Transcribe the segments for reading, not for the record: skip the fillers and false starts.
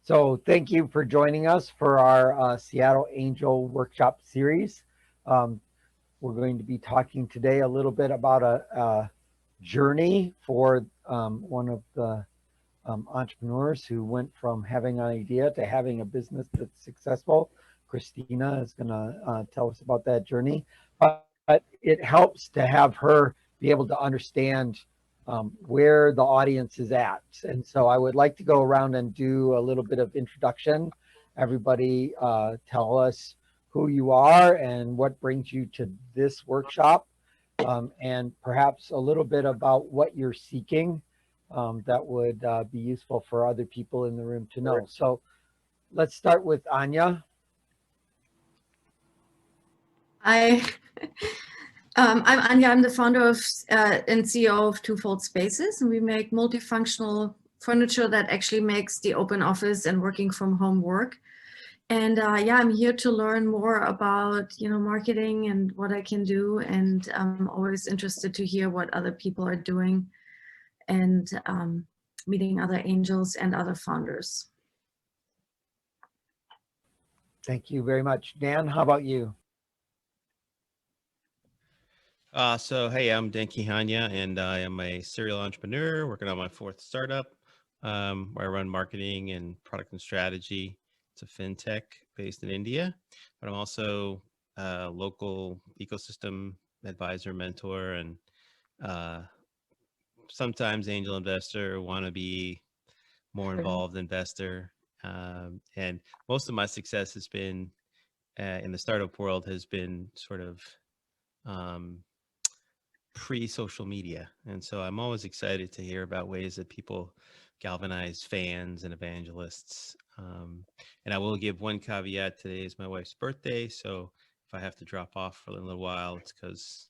So thank you for joining us for our Seattle Angel Workshop series. We're going to be talking today a little bit about a journey for one of the entrepreneurs who went from having an idea to having a business that's successful. Christina is going to tell us about that journey, but it helps to have her be able to understand where the audience is at. And so I would like to go around and do a little bit of introduction. Everybody tell us who you are and what brings you to this workshop, and perhaps a little bit about what you're seeking that would be useful for other people in the room to know. So let's start with Anya. I'm Anya. I'm the founder of and CEO of Twofold Spaces, and we make multifunctional furniture that actually makes the open office and working from home work. And yeah, I'm here to learn more about marketing and what I can do, and I'm always interested to hear what other people are doing, and meeting other angels and other founders. Thank you very much. Dan, how about you? Hey, I'm Dan Kihanya, and I am a serial entrepreneur working on my fourth startup, where I run marketing and product and strategy. It's a fintech based in India, but I'm also a local ecosystem advisor, mentor, and sometimes angel investor, wannabe more involved investor. And most of my success has been in the startup world has been sort of pre-social media. And so I'm always excited to hear about ways that people galvanize fans and evangelists. And I will give one caveat. Today is my wife's birthday, so if I have to drop off for a little while, it's because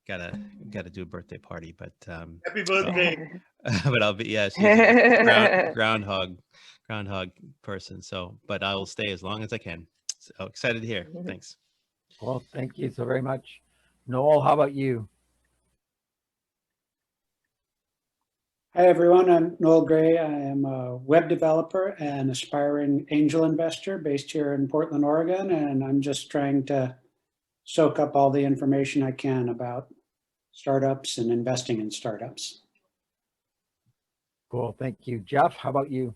gotta do a birthday party. But happy birthday. But I'll be, she's a groundhog person. So, but I will stay as long as I can. So excited to hear. Thanks. Well, thank you so very much. Noel, how about you? Hi, everyone. I'm Noel Gray. I am a web developer and aspiring angel investor based here in Portland, Oregon, and I'm just trying to soak up all the information I can about startups and investing in startups. Cool. Thank you. Jeff, how about you?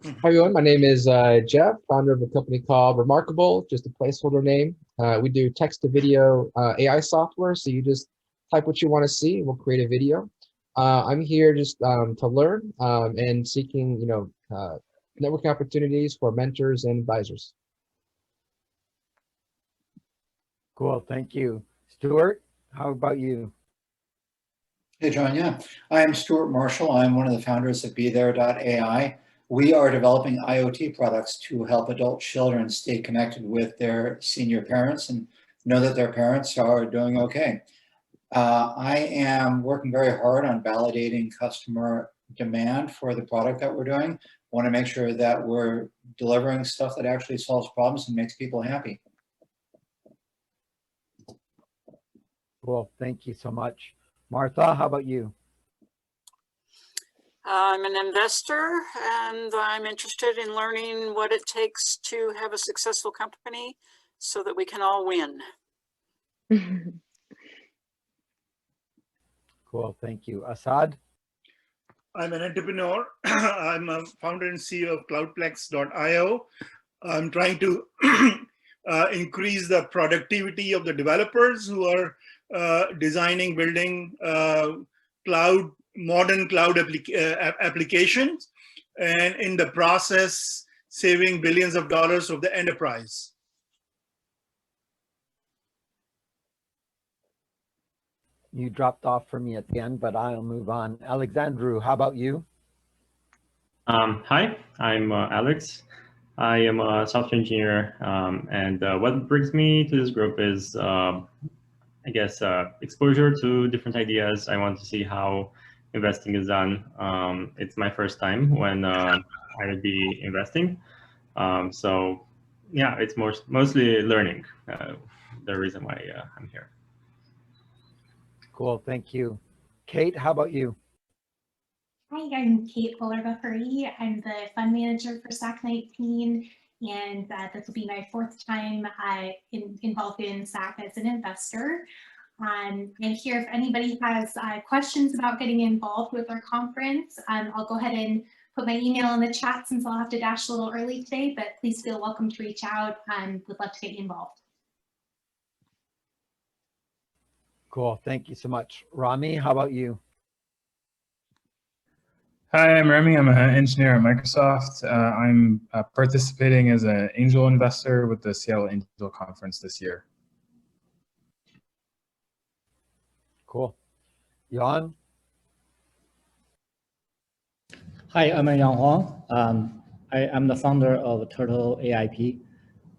Hi, everyone. My name is Jeff, founder of a company called Remarkable, just a placeholder name. We do text to video AI software. So you just type what you want to see, and we'll create a video. I'm here just to learn and seeking, networking opportunities for mentors and advisors. Cool. Thank you. Stuart, how about you? Hey, John. Yeah, I am Stuart Marshall. I'm one of the founders of BeThere.ai. We are developing IoT products to help adult children stay connected with their senior parents and know that their parents are doing okay. I am working very hard on validating customer demand for the product that we're doing. Want to make sure that we're delivering stuff that actually solves problems and makes people happy. Cool. Thank you so much. Martha, how about you? I'm an investor, and I'm interested in learning what it takes to have a successful company so that we can all win. Cool. Thank you. Assad? I'm an entrepreneur. I'm a founder and CEO of Cloudplex.io. I'm trying to increase the productivity of the developers who are designing, building modern cloud applications, and in the process, saving billions of dollars of the enterprise. You dropped off for me at the end, but I'll move on. Alexandru, how about you? Hi, I'm Alex. I am a software engineer, and what brings me to this group is, I guess, exposure to different ideas. I want to see how investing is done. It's my first time when I would be investing. So yeah, it's mostly learning, the reason why I'm here. Cool, thank you. Kate, how about you? Hi, I'm Kate Fuller-Bufferi. I'm the fund manager for SAC 19, and this will be my fourth time involved in SAC as an investor. I'm here if anybody has questions about getting involved with our conference. I'll go ahead and put my email in the chat since I'll have to dash a little early today, but please feel welcome to reach out. Would love to get you involved. Cool. Thank you so much. Rami, how about you? Hi, I'm Remy. I'm an engineer at Microsoft. I'm participating as an angel investor with the Seattle Angel Conference this year. Cool. Jan? Hi, I'm Yang Huang. I'm the founder of Turtle AIP.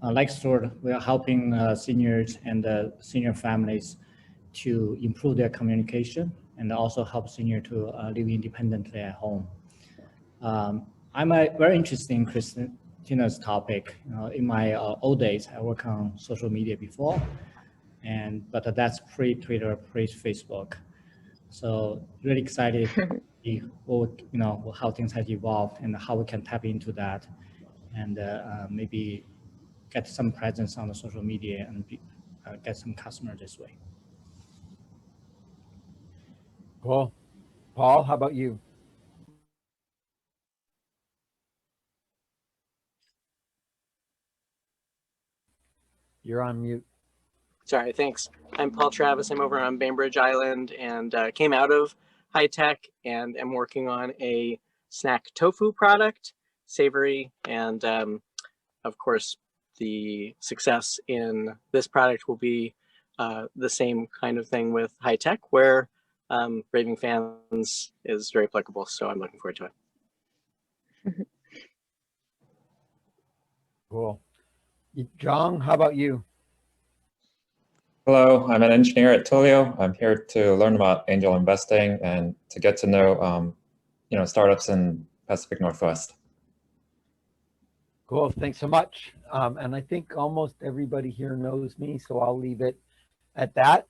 Like Stuart, we are helping seniors and senior families to improve their communication and also help senior to live independently at home. I'm very interested in Christina's topic. In my old days, I worked on social media before, but that's pre-Twitter, pre-Facebook. So really excited to see how things have evolved and how we can tap into that, and maybe get some presence on the social media and get some customers this way. Cool. Paul, how about you? You're on mute. Sorry, thanks. I'm Paul Travis. I'm over on Bainbridge Island and came out of high tech and am working on a snack tofu product, savory, and of course, the success in this product will be the same kind of thing with high tech, where Raving Fans is very applicable. So I'm looking forward to it. Cool. John, how about you? Hello, I'm an engineer at Twilio. I'm here to learn about angel investing and to get to know, startups in Pacific Northwest. Cool. Thanks so much. And I think almost everybody here knows me, so I'll leave it at that.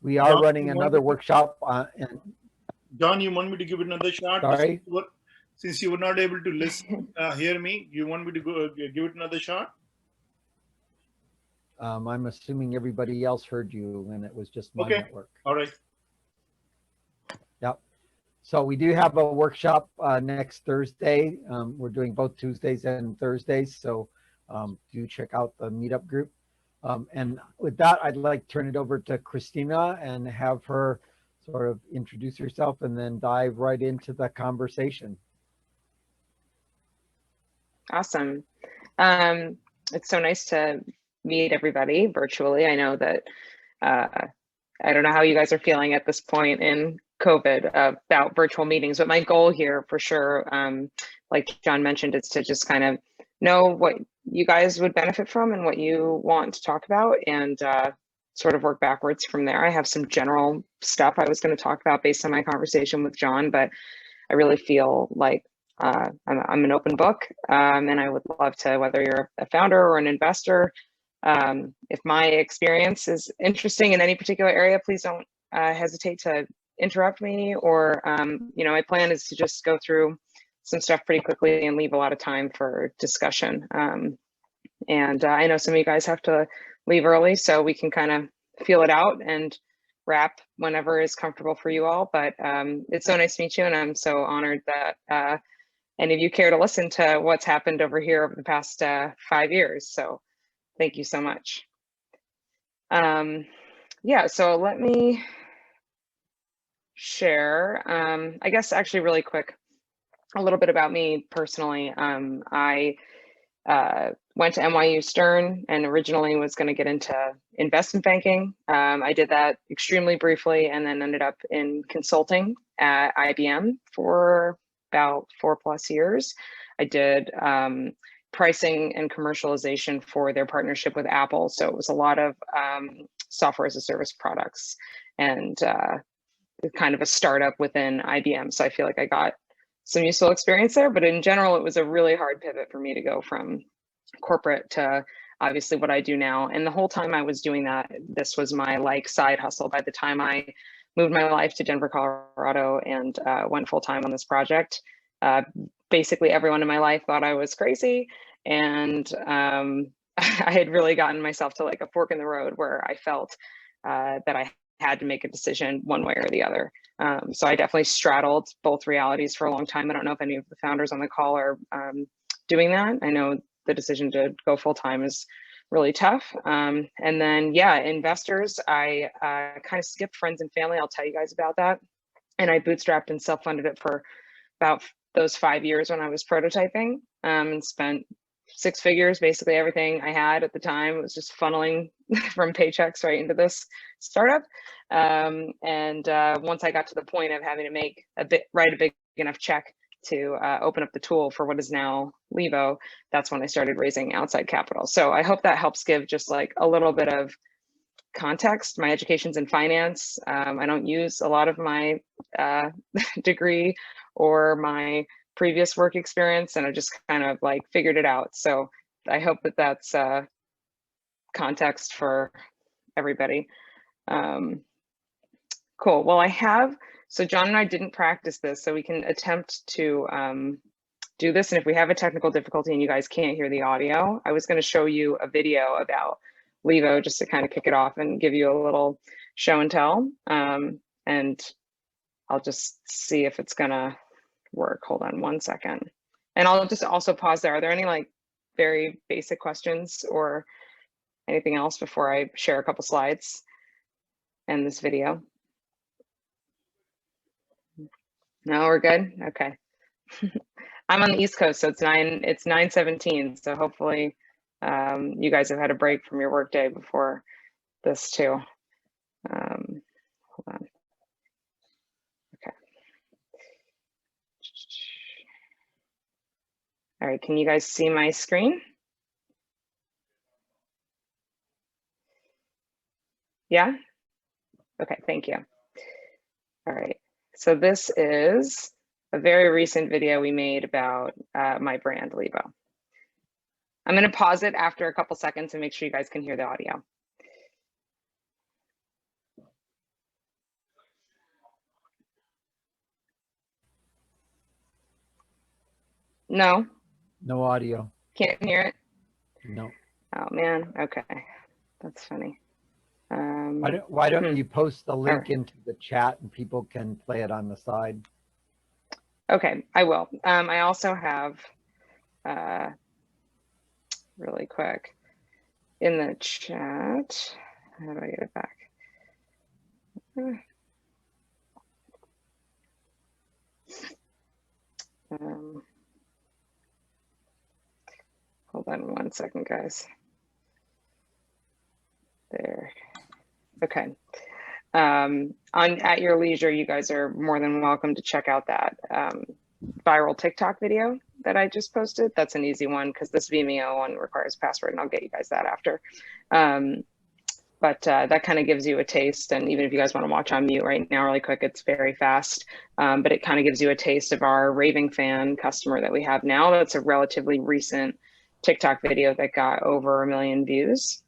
We are running another workshop. John, you want me to give it another shot? Sorry? Since you were not able to listen, hear me, you want me to give it another shot? I'm assuming everybody else heard you and it was just my network. All right. Yep. So we do have a workshop next Thursday. We're doing both Tuesdays and Thursdays. So do check out the meetup group. And with that, I'd like to turn it over to Christina and have her sort of introduce herself and then dive right into the conversation. Awesome. It's so nice to meet everybody virtually. I know that I don't know how you guys are feeling at this point in COVID about virtual meetings, but my goal here for sure, like John mentioned, is to just kind of know what you guys would benefit from and what you want to talk about, and sort of work backwards from there. I have some general stuff I was going to talk about based on my conversation with John, but I really feel like I'm an open book, and I would love to, whether you're a founder or an investor, if my experience is interesting in any particular area, please don't hesitate to interrupt me, or my plan is to just go through some stuff pretty quickly and leave a lot of time for discussion. And I know some of you guys have to leave early, so we can kind of feel it out and wrap whenever is comfortable for you all. But it's so nice to meet you, and I'm so honored that any of you care to listen to what's happened over here over the past 5 years. So thank you so much. Yeah, so let me share, I guess actually really quick, a little bit about me personally. I went to NYU Stern and originally was going to get into investment banking. I did that extremely briefly and then ended up in consulting at IBM for about 4+ years. I did pricing and commercialization for their partnership with Apple. So it was a lot of software as a service products and kind of a startup within IBM. So I feel like I got some useful experience there, but in general, it was a really hard pivot for me to go from corporate to obviously what I do now. And the whole time I was doing that, this was my like side hustle. By the time I moved my life to Denver, Colorado, and went full time on this project. Basically, everyone in my life thought I was crazy, and I had really gotten myself to like a fork in the road where I felt that I had to make a decision one way or the other. So I definitely straddled both realities for a long time. I don't know if any of the founders on the call are doing that. I know the decision to go full time is really tough. And then, yeah, investors, I kind of skipped friends and family. I'll tell you guys about that. And I bootstrapped and self-funded it for about those 5 years when I was prototyping, and spent 6 figures, basically everything I had at the time was just funneling from paychecks right into this startup. And once I got to the point of having to write a big enough check to open up the tool for what is now Levo, that's when I started raising outside capital. So I hope that helps give just like a little bit of context. My education's in finance. I don't use a lot of my degree or my previous work experience, and I just kind of like figured it out. So I hope that that's context for everybody. Cool. Well, so John and I didn't practice this, so we can attempt to do this. And if we have a technical difficulty and you guys can't hear the audio, I was going to show you a video about Levo just to kind of kick it off and give you a little show and tell. And I'll just see if it's going to work. Hold on 1 second. And I'll just also pause there. Are there any like very basic questions or anything else before I share a couple slides and this video? No, we're good. Okay. I'm on the East Coast, so it's 9:17. So hopefully you guys have had a break from your workday before this too. Hold on. Okay. All right, can you guys see my screen? Yeah? Okay, thank you. All right, so this is a very recent video we made about my brand, Levo. I'm gonna pause it after a couple seconds and make sure you guys can hear the audio. No? No audio. Can't hear it? No. Oh man, okay, that's funny. Why don't you post the link right. into the chat and people can play it on the side? Okay, I will. I also have, really quick, in the chat, how do I get it back? Hold on 1 second, guys. There. Okay. At your leisure, you guys are more than welcome to check out that viral TikTok video that I just posted. That's an easy one because this Vimeo one requires a password, and I'll get you guys that after. But that kind of gives you a taste, and even if you guys want to watch on mute right now really quick, it's very fast. But it kind of gives you a taste of our Raving Fan customer that we have now. That's a relatively recent TikTok video that got over 1 million views.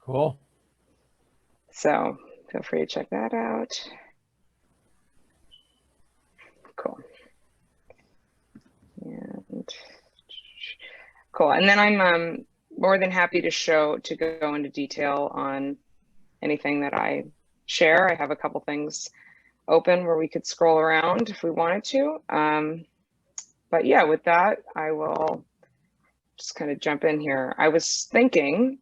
Cool. So feel free to check that out. Cool. And cool. And then I'm more than happy to go into detail on anything that I share. I have a couple things open where we could scroll around if we wanted to. But yeah, with that, I will just kind of jump in here. I was thinking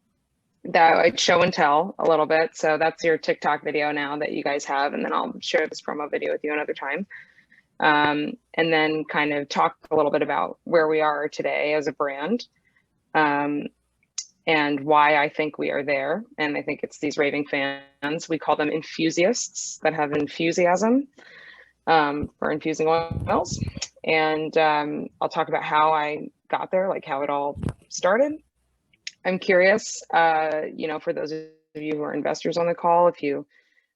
that I'd show and tell a little bit. So that's your TikTok video now that you guys have, and then I'll share this promo video with you another time. And then kind of talk a little bit about where we are today as a brand, and why I think we are there. And I think it's these Raving Fans. We call them enthusiasts that have enthusiasm for infusing oils. And I'll talk about how I got there, like how it all started. I'm curious, for those of you who are investors on the call, if you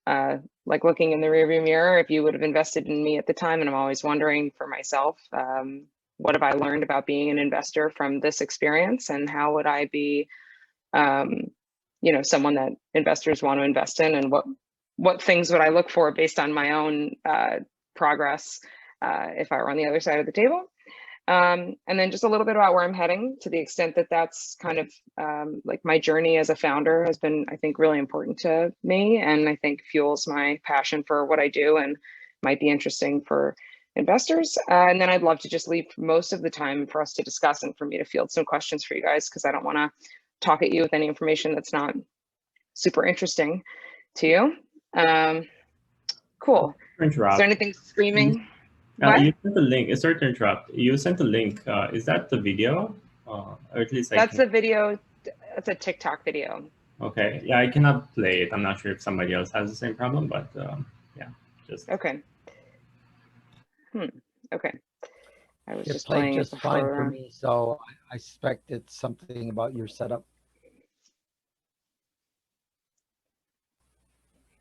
like looking in the rearview mirror, if you would have invested in me at the time. And I'm always wondering for myself, what have I learned about being an investor from this experience, and how would I be, someone that investors want to invest in, and what things would I look for based on my own progress if I were on the other side of the table. And then just a little bit about where I'm heading, to the extent that that's kind of like my journey as a founder has been, I think, really important to me, and I think fuels my passion for what I do and might be interesting for investors. And then I'd love to just leave most of the time for us to discuss and for me to field some questions for you guys, because I don't want to talk at you with any information that's not super interesting to you. Cool. Is there anything screaming? You sent a link. Sorry to interrupt. You sent a link. Is that the video? Or at least That's a video. That's a TikTok video. Okay. Yeah, I cannot play it. I'm not sure if somebody else has the same problem, but yeah, just. Okay. Okay. I was It just played playing just it fine before. for me, so I suspect it's something about your setup.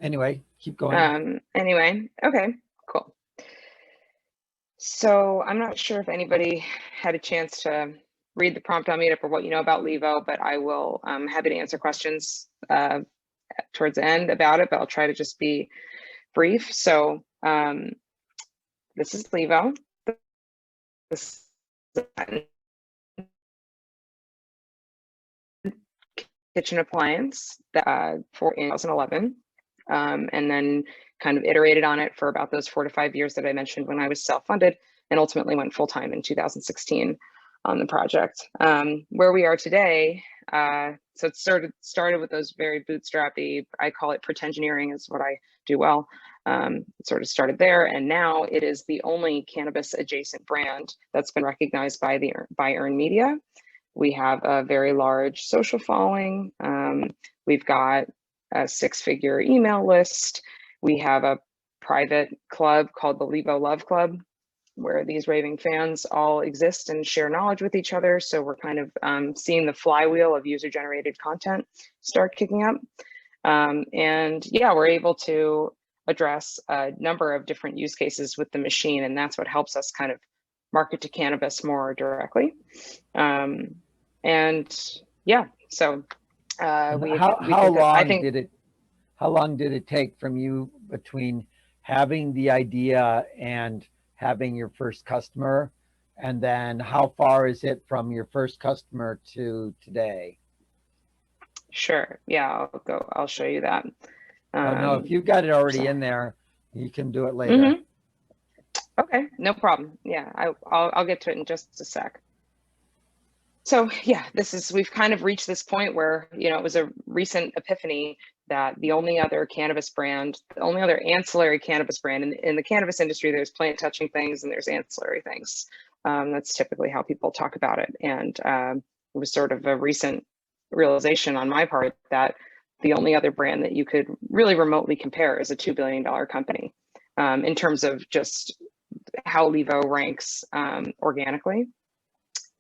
Anyway, keep going. Anyway, okay, cool. So I'm not sure if anybody had a chance to read the prompt on Meetup or what you know about Levo, but I will happy to answer questions towards the end about it, but I'll try to just be brief. So this is Levo. This is a kitchen appliance that, for 2011. And then kind of iterated on it for about those 4 to 5 years that I mentioned when I was self-funded, and ultimately went full-time in 2016 on the project. Where we are today, so it started with those very bootstrappy, I call it pretengineering is what I do well. It sort of started there, and now it is the only cannabis adjacent brand that's been recognized by Earned Media. We have a very large social following. We've got a 6-figure email list. We have a private club called the Levo Love Club, where these raving fans all exist and share knowledge with each other. So we're kind of seeing the flywheel of user-generated content start kicking up. And yeah, we're able to address a number of different use cases with the machine, and that's what helps us kind of market to cannabis more directly. And yeah, so how long did it take from you between having the idea and having your first customer, and then how far is it from your first customer to today? Sure. Yeah, I'll show you that. No, if you've got it already in there, you can do it later. Okay, no problem. Yeah, I'll get to it in just a sec. So yeah, we've kind of reached this point where, it was a recent epiphany that the only other cannabis brand, the only other ancillary cannabis brand in the cannabis industry, there's plant touching things and there's ancillary things. That's typically how people talk about it. And it was sort of a recent realization on my part that the only other brand that you could really remotely compare is a $2 billion company in terms of just how Levo ranks organically.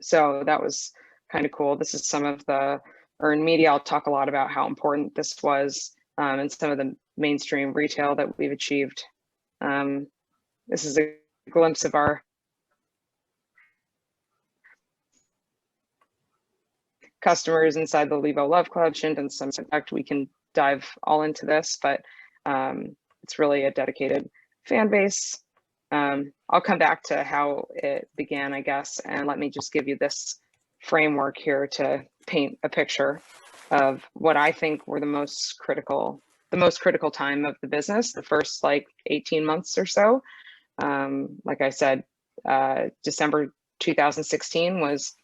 So that was kind of cool. This is some of the Earned Media. I'll talk a lot about how important this was and some of the mainstream retail that we've achieved. This is a glimpse of our customers inside the Levo Love Club, and some fact we can dive all into this, but it's really a dedicated fan base. I'll come back to how it began, I guess, and let me just give you this framework here to paint a picture of what I think were the most critical time of the business, the first like 18 months or so. Like I said, December 2016 was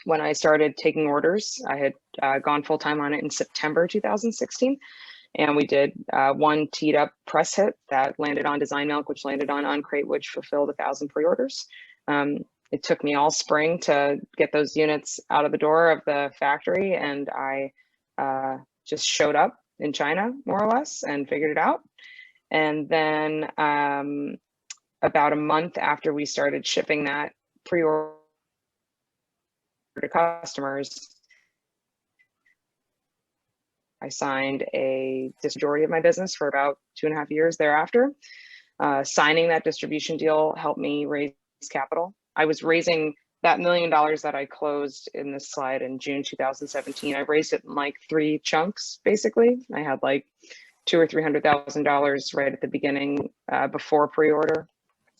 when I started taking orders. I had gone full-time on it in September 2016. And we did one teed up press hit that landed on Design Milk, which landed on Uncrate, which fulfilled 1,000 pre-orders. It took me all spring to get those units out of the door of the factory, and I just showed up in China, more or less, and figured it out. And then about a month after we started shipping that pre-order to customers, I signed a majority of my business for about 2.5 years thereafter. Signing that distribution deal helped me raise capital. I was raising that $1 million that I closed in this slide in June 2017, I raised it in like 3 chunks, basically. I had like $200,000 or $300,000 right at the beginning before pre-order.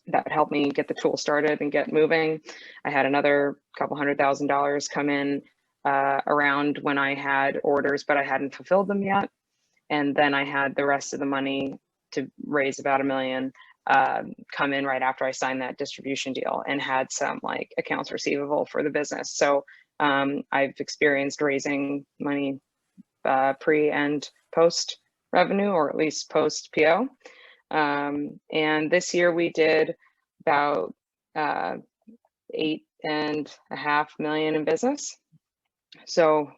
That helped me get the tool started and get moving. I had another couple $100,000 come in around when I had orders, but I hadn't fulfilled them yet. And then I had the rest of the money to raise about $1 million come in right after I signed that distribution deal and had some like accounts receivable for the business. So I've experienced raising money pre and post revenue, or at least post PO. And this year we did about $8.5 million in business. So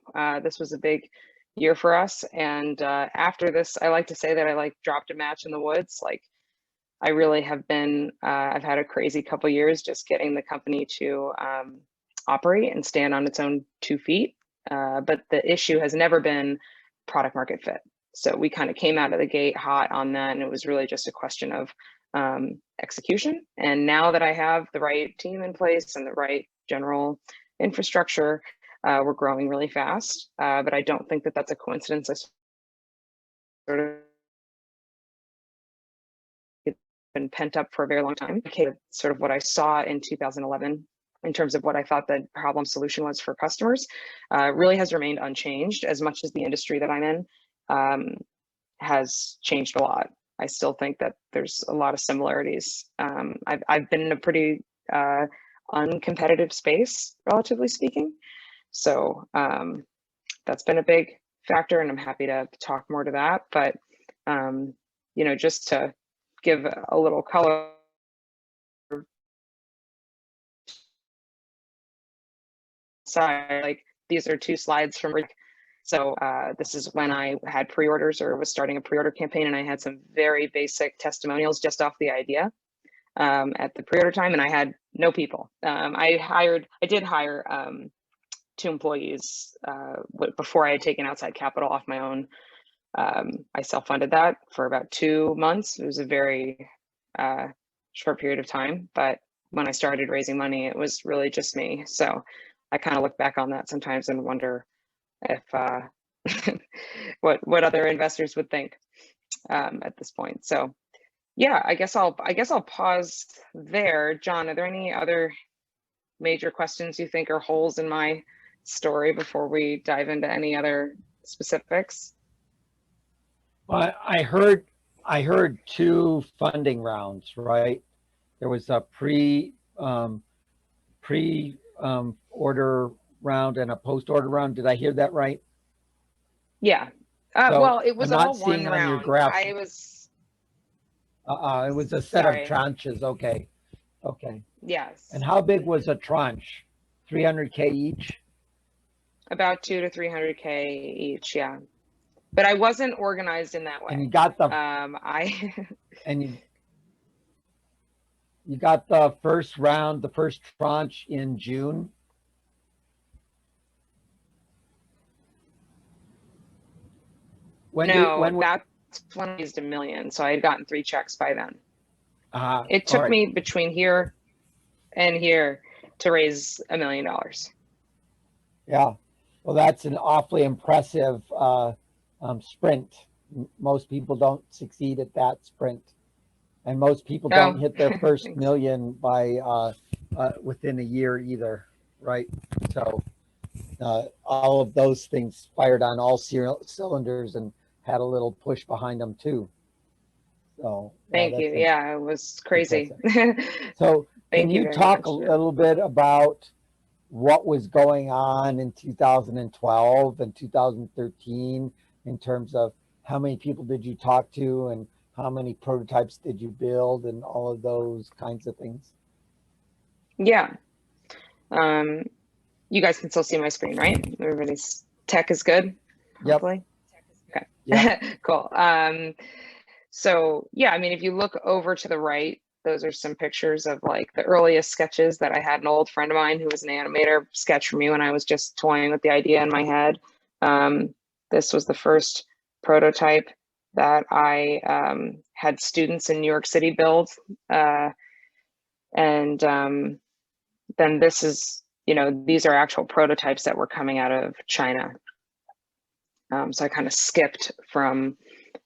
this was a big year for us. And after this, I like to say that I like dropped a match in the woods. Like I really have been, I've had a crazy couple years just getting the company to operate and stand on its own 2 feet. But the issue has never been product market fit. So we kind of came out of the gate hot on that, and it was really just a question of execution. And now that I have the right team in place and the right general infrastructure, we're growing really fast. But I don't think that that's a coincidence. I sort of been pent up for a very long time. Sort of what I saw in 2011 in terms of what I thought the problem solution was for customers really has remained unchanged, as much as the industry that I'm in has changed a lot. I still think that there's a lot of similarities. I've been in a pretty uncompetitive space, relatively speaking. So that's been a big factor, and I'm happy to talk more to that. But you know, just to give a little color, like these are 2 slides from Rick. So this is when I had pre-orders or was starting a pre-order campaign, and I had some very basic testimonials just off the idea at the pre-order time, and I had no people. I did hire 2 employees before I had taken outside capital off my own. I self-funded that for about 2 months. It was a very short period of time, but when I started raising money, it was really just me. So I kind of look back on that sometimes and wonder if what other investors would think at this point. So yeah, I guess I'll pause there. John, are there any other major questions you think are holes in my story before we dive into any other specifics? Well, I heard 2 funding rounds, right? There was a order round and a post order round. Did I hear that right? Yeah. So well, it was I'm all not one seeing on your round. graph. I was. It was a set Sorry. of tranches. Okay. Okay. Yes. And how big was a tranche? 300K each? About 200 to 300K each. Yeah. But I wasn't organized in that way. And you got the and you got the first round, the first tranche in June. That's when I raised $1 million. So I had gotten 3 checks by then. It took me between here and here to raise $1 million. Yeah. Well, that's an awfully impressive sprint. Most people don't succeed at that sprint. And most people don't hit their first million by within a year either, right? So all of those things fired on all cylinders and had a little push behind them too. So thank you. Yeah, it was crazy. So can you talk a little bit about what was going on in 2012 and 2013 in terms of how many people did you talk to and how many prototypes did you build and all of those kinds of things? Yeah. You guys can still see my screen, right? Everybody's tech is good? Hopefully. Okay. Yeah. Cool. So yeah, I mean, if you look over to the right, those are some pictures of like the earliest sketches that I had an old friend of mine who was an animator sketch for me when I was just toying with the idea in my head. This was the first prototype that I had students in New York City build. And then this is, these are actual prototypes that were coming out of China. So I kind of skipped from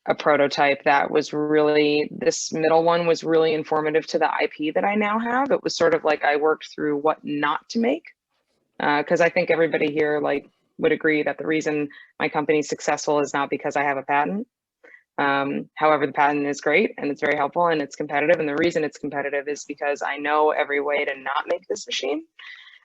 a prototype that was really, this middle one was really informative to the IP that I now have. It was sort of like I worked through what not to make, because I think everybody here would agree that the reason my company is successful is not because I have a patent. However, the patent is great and it's very helpful and it's competitive. And the reason it's competitive is because I know every way to not make this machine.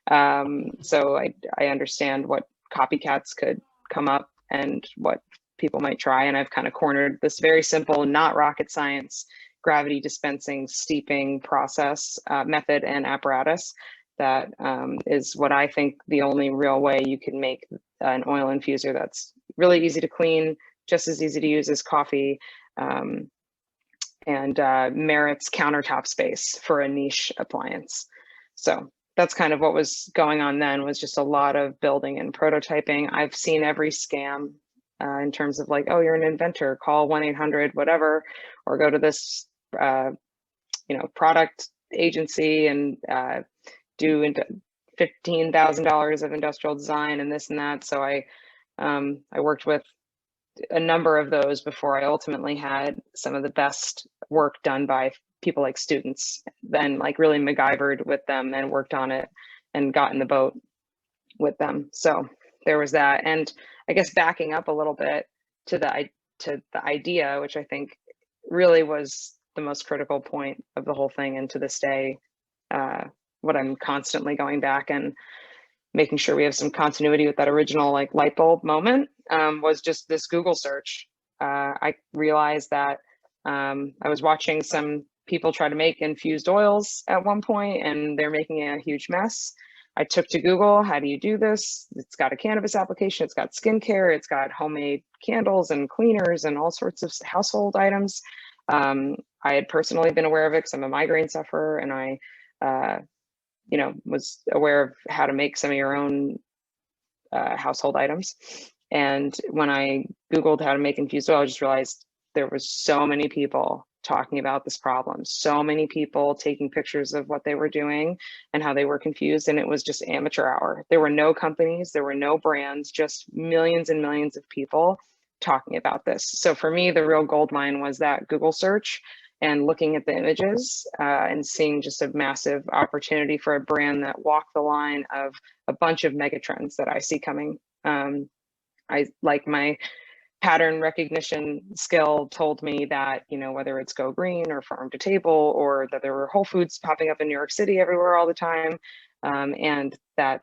So I understand what copycats could come up and what people might try. And I've kind of cornered this very simple, not rocket science, gravity dispensing, steeping process, method and apparatus that is what I think the only real way you can make an oil infuser that's really easy to clean, just as easy to use as coffee, and merits countertop space for a niche appliance. So that's kind of what was going on then, was just a lot of building and prototyping. I've seen every scam in terms of like, oh, you're an inventor, call 1-800 whatever, or go to this product agency and do $15,000 of industrial design and this and that. So I worked with a number of those before I ultimately had some of the best work done by people like students, then like really MacGyvered with them and worked on it and got in the boat with them. So there was that. And I guess backing up a little bit to the idea, which I think really was the most critical point of the whole thing, and to this day, what I'm constantly going back and making sure we have some continuity with that original like light bulb moment, was just this Google search. I realized that I was watching some people try to make infused oils at one point and they're making a huge mess. I took to Google, how do you do this? It's got a cannabis application, it's got skincare, it's got homemade candles and cleaners and all sorts of household items. I had personally been aware of it because I'm a migraine sufferer, and I was aware of how to make some of your own household items. And when I Googled how to make infused oil, I just realized there was so many people talking about this problem, so many people taking pictures of what they were doing and how they were confused. And it was just amateur hour. There were no companies, there were no brands, just millions and millions of people talking about this. So for me, the real gold mine was that Google search and looking at the images and seeing just a massive opportunity for a brand that walked the line of a bunch of megatrends that I see coming. I like my pattern recognition skill told me that, whether it's go green or farm to table, or that there were Whole Foods popping up in New York City everywhere all the time, and that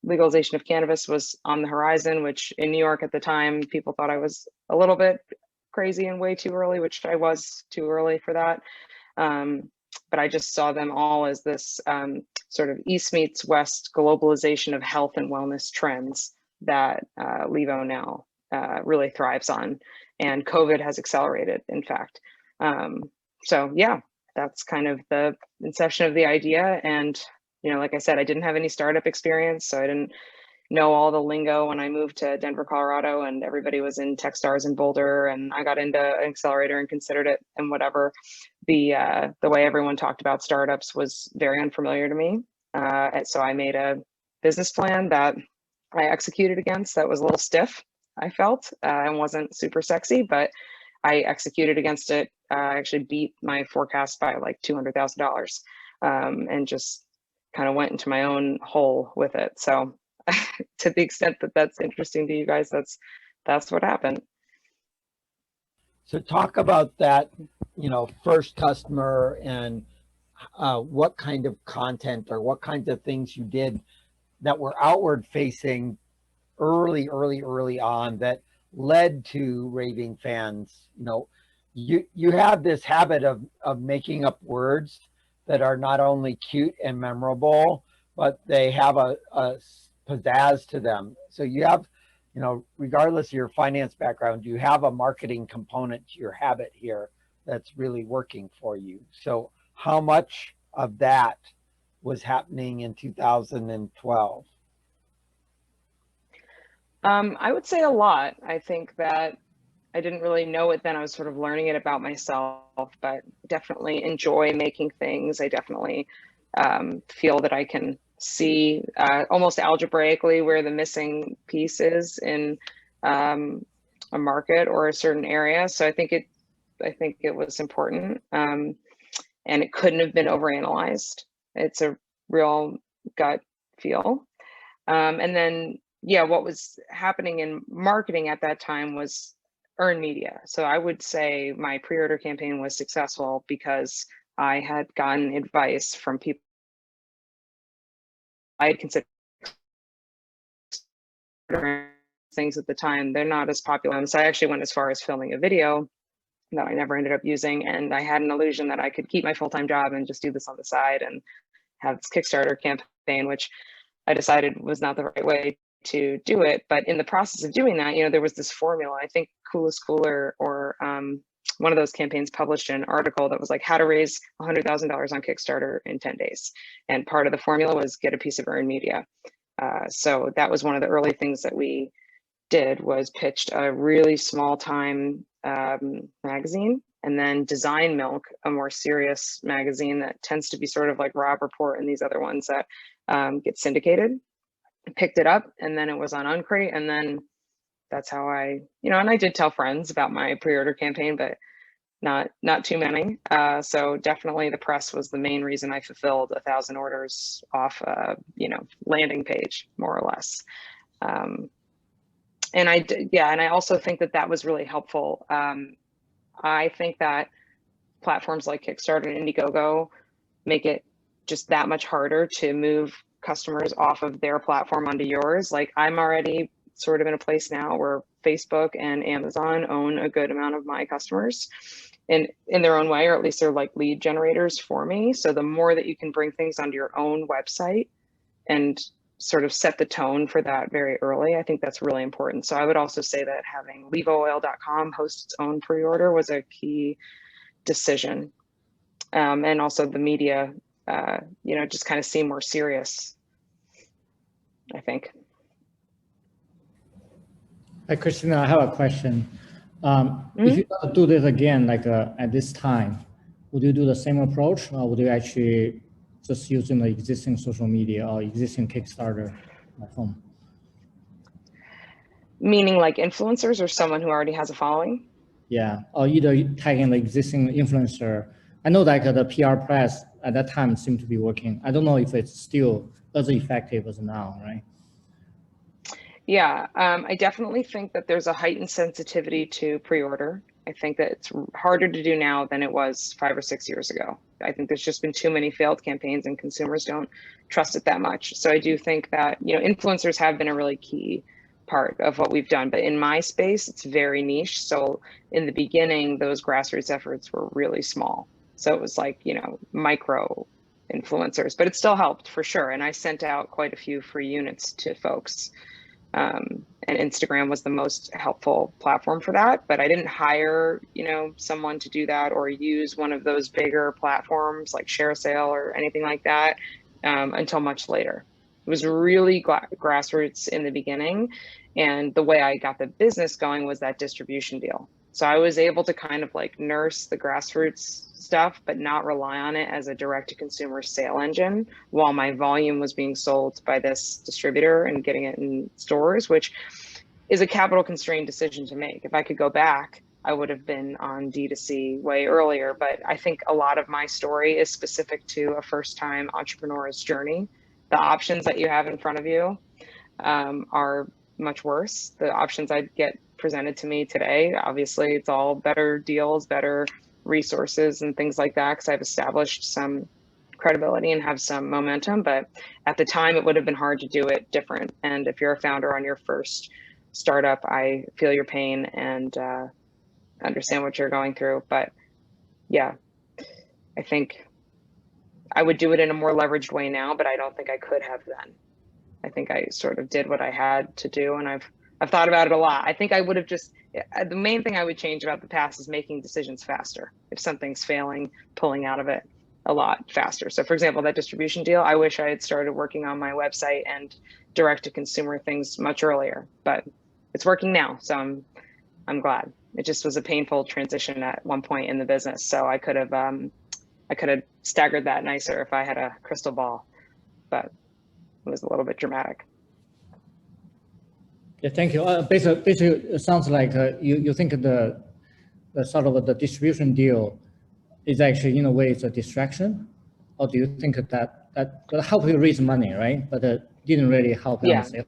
legalization of cannabis was on the horizon, which in New York at the time, people thought I was a little bit crazy and way too early, which I was too early for that. But I just saw them all as this sort of East meets West globalization of health and wellness trends that Levo now really thrives on, and COVID has accelerated, in fact. So yeah, that's kind of the inception of the idea. And, like I said, I didn't have any startup experience, so I didn't know all the lingo when I moved to Denver, Colorado, and everybody was in Techstars in Boulder, and I got into an accelerator and considered it, and whatever. The way everyone talked about startups was very unfamiliar to me. And so I made a business plan that I executed against that was a little stiff, I felt, and wasn't super sexy, but I executed against it. I actually beat my forecast by like $200,000, and just kind of went into my own hole with it. So to the extent that that's interesting to you guys, that's what happened. So talk about that, first customer, and what kind of content or what kinds of things you did that were outward facing early on that led to Raving Fans. You have this habit of making up words that are not only cute and memorable, but they have a pizzazz to them. So you have, regardless of your finance background, you have a marketing component to your habit here that's really working for you. So how much of that was happening in 2012? I would say a lot. I think that I didn't really know it then. I was sort of learning it about myself, but definitely enjoy making things. I definitely feel that I can see almost algebraically where the missing piece is in a market or a certain area. So I think it was important, and it couldn't have been overanalyzed. It's a real gut feel. And then, yeah, what was happening in marketing at that time was earned media. So I would say my pre-order campaign was successful because I had gotten advice from people I had considered things at the time. They're not as popular. So I actually went as far as filming a video that I never ended up using. And I had an illusion that I could keep my full-time job and just do this on the side and have this Kickstarter campaign, which I decided was not the right way to do it. But in the process of doing that, there was this formula. I think Coolest Cooler or one of those campaigns published an article that was like how to raise $100,000 on Kickstarter in 10 days. And part of the formula was get a piece of earned media. So that was one of the early things that we did, was pitched a really small time magazine, and then Design Milk, a more serious magazine that tends to be sort of like Rob Report and these other ones that get syndicated. Picked it up, and then it was on Uncrate, and then that's how I, and I did tell friends about my pre-order campaign, but not too many. So definitely the press was the main reason I fulfilled 1,000 orders off landing page, more or less. And I also think that was really helpful. I think that platforms like Kickstarter and Indiegogo make it just that much harder to move customers off of their platform onto yours. Like, I'm already sort of in a place now where Facebook and Amazon own a good amount of my customers in their own way, or at least they're like lead generators for me. So the more that you can bring things onto your own website and sort of set the tone for that very early, I think that's really important. So I would also say that having leaveoil.com host its own pre-order was a key decision. And also the media, just kind of seem more serious, I think. Hi, Christina, I have a question. If you do this again, like at this time, would you do the same approach, or would you actually just using the existing social media or existing Kickstarter platform? Meaning like influencers or someone who already has a following? Yeah, or either tagging the existing influencer. I know like the PR press at that time seemed to be working. I don't know if it's still as effective as now, right? Yeah, I definitely think that there's a heightened sensitivity to pre-order. I think that it's harder to do now than it was 5 or 6 years ago. I think there's just been too many failed campaigns and consumers don't trust it that much. So I do think that, influencers have been a really key part of what we've done, but in my space, it's very niche. So in the beginning, those grassroots efforts were really small. So it was like, micro influencers, but it still helped for sure. And I sent out quite a few free units to folks. And Instagram was the most helpful platform for that, but I didn't hire, someone to do that or use one of those bigger platforms like ShareSale or anything like that until much later. It was really grassroots in the beginning. And the way I got the business going was that distribution deal. So I was able to kind of like nurse the grassroots stuff, but not rely on it as a direct to consumer sale engine while my volume was being sold by this distributor and getting it in stores, which is a capital constrained decision to make. If I could go back, I would have been on D2C way earlier, but I think a lot of my story is specific to a first time entrepreneur's journey. The options that you have in front of you are much worse. The options I'd get presented to me today, obviously it's all better deals, better resources and things like that, because I've established some credibility and have some momentum, but at the time it would have been hard to do it different. And if you're a founder on your first startup, I feel your pain and understand what you're going through. But yeah, I think I would do it in a more leveraged way now, but I don't think I could have then. I think I sort of did what I had to do, and I've thought about it a lot. I think I would have just, the main thing I would change about the past is making decisions faster. If something's failing, pulling out of it a lot faster. So for example, that distribution deal, I wish I had started working on my website and direct to consumer things much earlier, but it's working now. So I'm glad. It just was a painful transition at one point in the business. So I could have I could have staggered that nicer if I had a crystal ball, but it was a little bit dramatic. Yeah, thank you. Basically, it sounds like you think the sort of the distribution deal is actually in a way it's a distraction, or do you think that helped you raise money, right? But it didn't really help on the sale.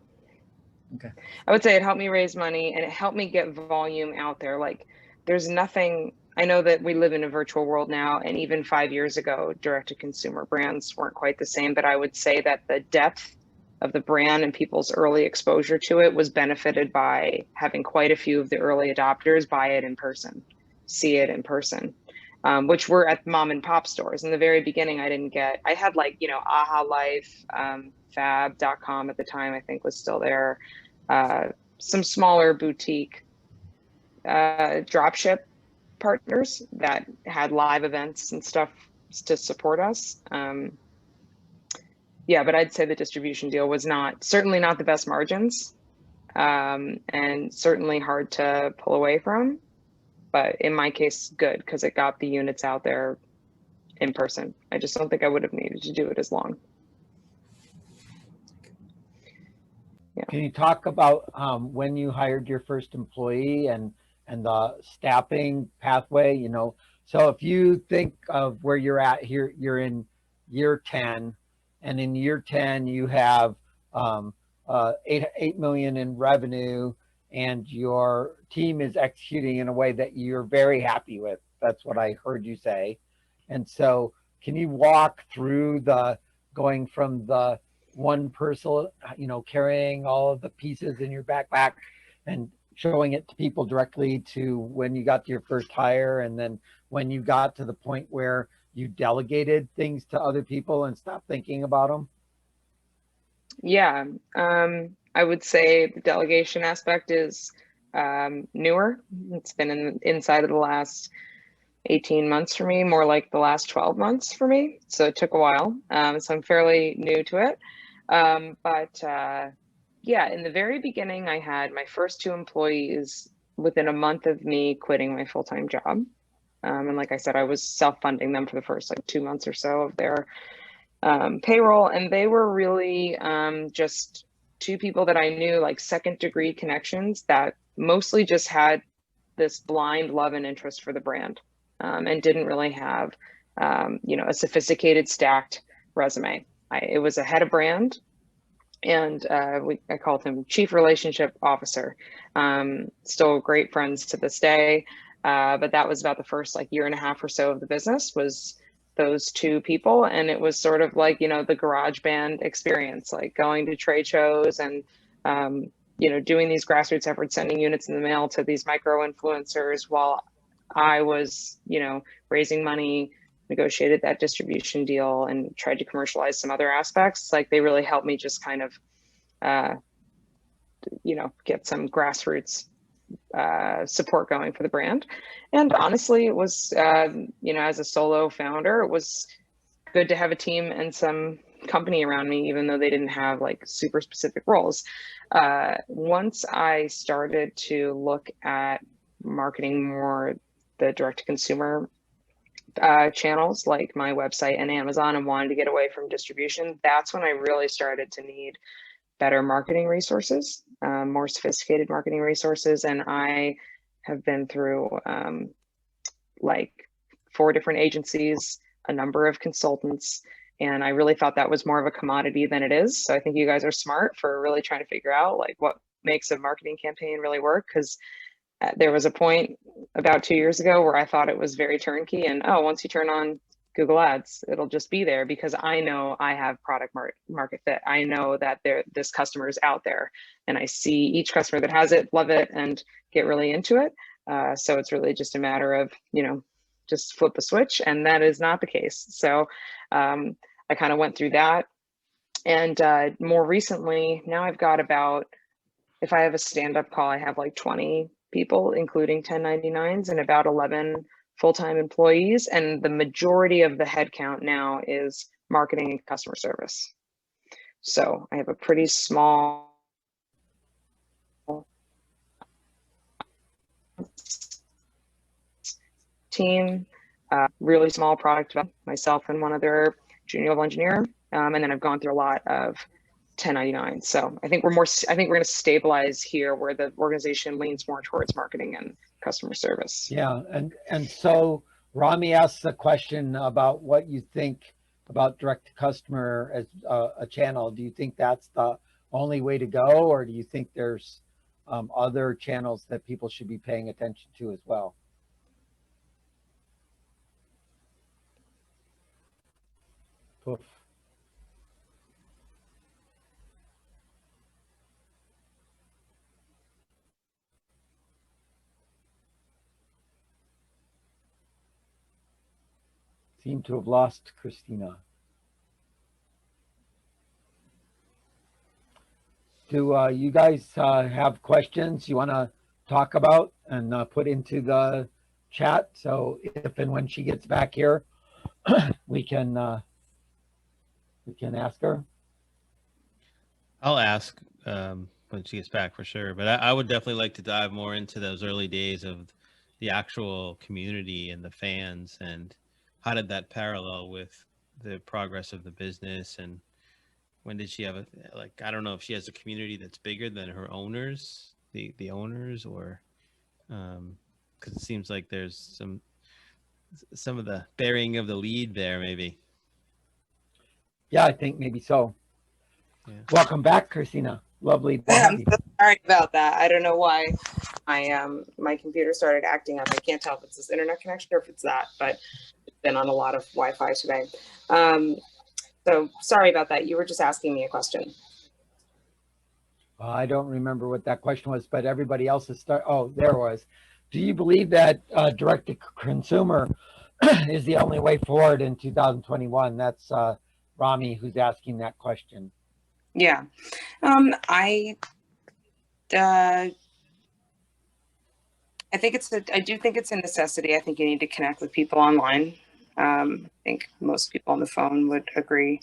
Okay. I would say it helped me raise money and it helped me get volume out there. Like there's nothing, I know that we live in a virtual world now, and even 5 years ago, direct to consumer brands weren't quite the same, but I would say that the depth of the brand and people's early exposure to it was benefited by having quite a few of the early adopters buy it in person, see it in person, which were at mom and pop stores. In the very beginning, I had like, you know, Aha Life, fab.com at the time, I think was still there. Some smaller boutique dropship partners that had live events and stuff to support us. Yeah, but I'd say the distribution deal was certainly not the best margins, and certainly hard to pull away from. But in my case, good, because it got the units out there in person. I just don't think I would have needed to do it as long. Yeah. Can you talk about when you hired your first employee and the staffing pathway? You know, so if you think of where you're at here, you're in year 10, and in year 10 you have 8 million in revenue, and your team is executing in a way that you're very happy with. That's what I heard you say. And so can you walk through going from the one person, you know, carrying all of the pieces in your backpack and showing it to people directly, to when you got to your first hire, and then when you got to the point where you delegated things to other people and stopped thinking about them? Yeah, I would say the delegation aspect is newer. It's been inside of the last 18 months for me, more like the last 12 months for me. So it took a while. So I'm fairly new to it. Yeah, in the very beginning, I had my first 2 employees within a month of me quitting my full-time job. And like I said, I was self-funding them for the first like 2 months or so of their payroll. And they were really just 2 people that I knew, like second-degree connections, that mostly just had this blind love and interest for the brand, and didn't really have, you know, a sophisticated stacked resume. It was a head of brand, and I called him Chief Relationship Officer. Still great friends to this day, but that was about the first like year and a half or so of the business, was those 2 people. And it was sort of like, you know, the garage band experience, like going to trade shows and you know, doing these grassroots efforts, sending units in the mail to these micro influencers while I was, you know, raising money, negotiated that distribution deal, and tried to commercialize some other aspects. Like they really helped me just kind of, you know, get some grassroots support going for the brand. And honestly, it was, you know, as a solo founder, it was good to have a team and some company around me, even though they didn't have like super specific roles. Once I started to look at marketing more the direct-to-consumer channels like my website and Amazon, and wanted to get away from distribution, that's when I really started to need better marketing resources, more sophisticated marketing resources. And I have been through like 4 different agencies, a number of consultants, and I really thought that was more of a commodity than it is. So I think you guys are smart for really trying to figure out like what makes a marketing campaign really work, because there was a point about 2 years ago where I thought it was very turnkey, and oh, once you turn on Google Ads, it'll just be there, because I know I have product market fit. I know that this customer is out there, and I see each customer that has it, love it, and get really into it. So it's really just a matter of, you know, just flip the switch, and that is not the case. So I kind of went through that. And more recently, now I've got about, if I have a stand-up call, I have like 20 people, including 1099s, and about 11 full-time employees. And the majority of the headcount now is marketing and customer service. So I have a pretty small team. really small product myself and one other junior level engineer. And then I've gone through a lot of 1099. So I think we're going to stabilize here where the organization leans more towards marketing and customer service. Yeah, and so Rami asks a question about what you think about direct to customer as a channel. Do you think that's the only way to go, or do you think there's other channels that people should be paying attention to as well? Poof. Seem to have lost Christina. Do you guys have questions you want to talk about and put into the chat? So if and when she gets back here, we can ask her. I'll ask when she gets back for sure. But I would definitely like to dive more into those early days of the actual community and the fans, and how did that parallel with the progress of the business, and when did she have I don't know if she has a community that's bigger than her owners, the owners, or because it seems like there's some of the burying of the lead there, maybe. Yeah, I think maybe so. Yeah. Welcome back, Christina. Lovely to Yeah, have I'm you. so sorry about that. I don't know why my computer started acting up. I can't tell if it's this internet connection or if it's that, but it's been on a lot of Wi-Fi today. So sorry about that. You were just asking me a question. I don't remember what that question was, but everybody else is oh, there it was. Do you believe that direct to consumer is the only way forward in 2021? That's Rami who's asking that question. Yeah, I do think it's a necessity. I think you need to connect with people online. I think most people on the phone would agree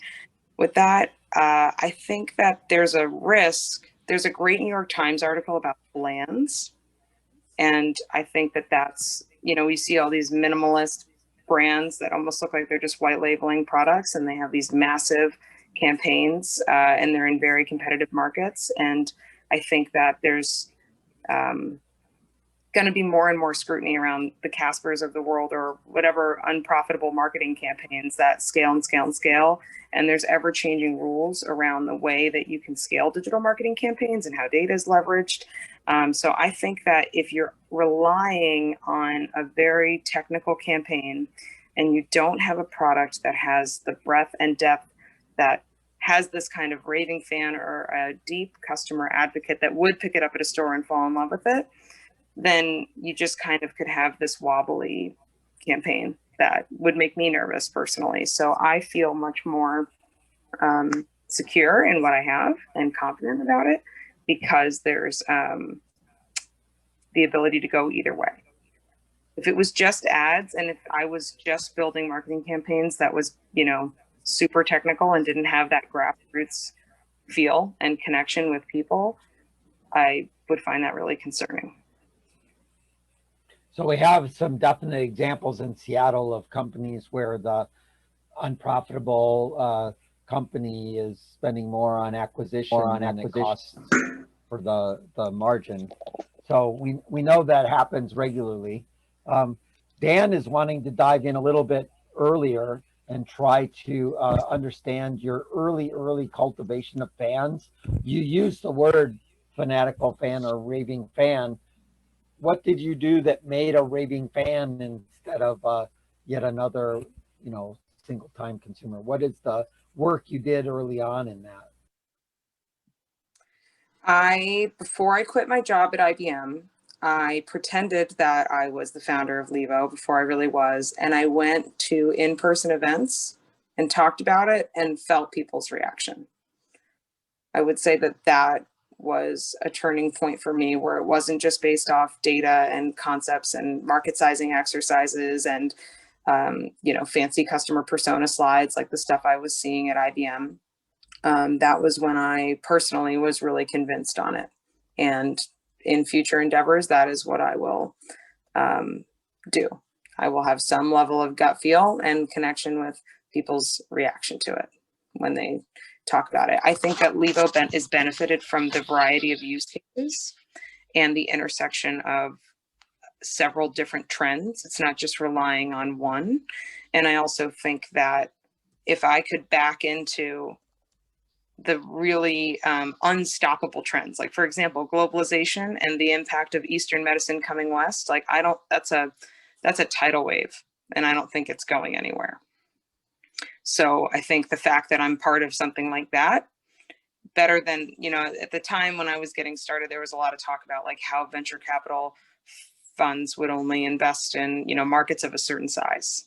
with that. I think that there's a risk. There's a great New York Times article about plans. And I think that that's, we see all these minimalist brands that almost look like they're just white labeling products, and they have these massive campaigns and they're in very competitive markets. And I think that there's going to be more and more scrutiny around the Caspers of the world, or whatever unprofitable marketing campaigns that scale and scale and scale. And there's ever changing rules around the way that you can scale digital marketing campaigns and how data is leveraged. So I think that if you're relying on a very technical campaign and you don't have a product that has the breadth and depth that has this kind of raving fan or a deep customer advocate that would pick it up at a store and fall in love with it, then you just kind of could have this wobbly campaign that would make me nervous personally. So I feel much more secure in what I have and confident about it, because there's the ability to go either way. If it was just ads, and if I was just building marketing campaigns that was, super technical and didn't have that grassroots feel and connection with people, I would find that really concerning. So we have some definite examples in Seattle of companies where the unprofitable company is spending more on acquisition than it costs for the margin. So we know that happens regularly. Dan is wanting to dive in a little bit earlier and try to understand your early cultivation of fans. You use the word fanatical fan or raving fan. What did you do that made a raving fan instead of yet another, single time consumer? What is the work you did early on in that? Before I quit my job at IBM, I pretended that I was the founder of Levo before I really was. And I went to in-person events and talked about it and felt people's reaction. I would say that that was a turning point for me, where it wasn't just based off data and concepts and market sizing exercises and, fancy customer persona slides, like the stuff I was seeing at IBM. That was when I personally was really convinced on it. And in future endeavors, that is what I will do. I will have some level of gut feel and connection with people's reaction to it when they talk about it. I think that Levo is benefited from the variety of use cases and the intersection of several different trends. It's not just relying on one. And I also think that if I could back into the really unstoppable trends, like for example, globalization and the impact of Eastern medicine coming west, like that's a tidal wave, and I don't think it's going anywhere. So I think the fact that I'm part of something like that, better than, at the time when I was getting started, there was a lot of talk about like how venture capital funds would only invest in, markets of a certain size.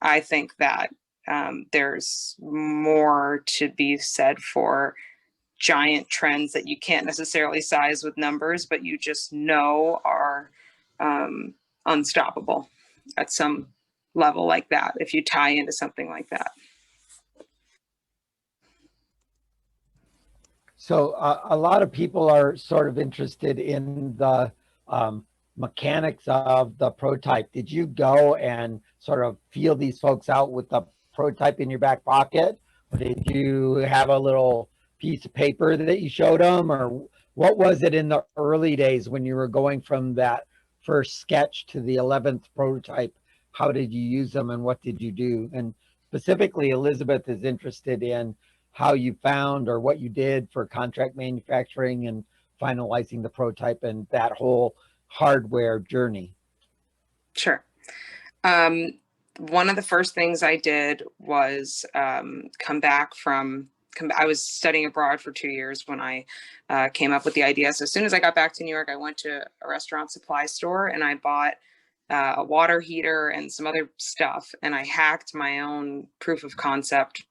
I think that there's more to be said for giant trends that you can't necessarily size with numbers, but you just know are unstoppable at some level like that, if you tie into something like that. So a lot of people are sort of interested in the mechanics of the prototype. Did you go and sort of feel these folks out with the prototype in your back pocket? Or did you have a little piece of paper that you showed them? Or what was it in the early days when you were going from that first sketch to the 11th prototype? How did you use them and what did you do? And specifically, Elizabeth is interested in how you found or what you did for contract manufacturing and finalizing the prototype and that whole hardware journey. Sure. One of the first things I did was come back from, I was studying abroad for 2 years when I came up with the idea. So as soon as I got back to New York, I went to a restaurant supply store and I bought a water heater and some other stuff. And I hacked my own proof of concept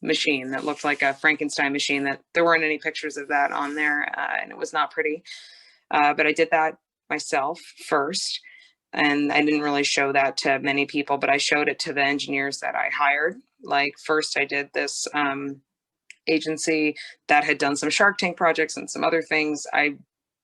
machine that looked like a Frankenstein machine. That there weren't any pictures of that on there, and it was not pretty. But I did that myself first, and I didn't really show that to many people, but I showed it to the engineers that I hired. Like first I did this agency that had done some Shark Tank projects and some other things. I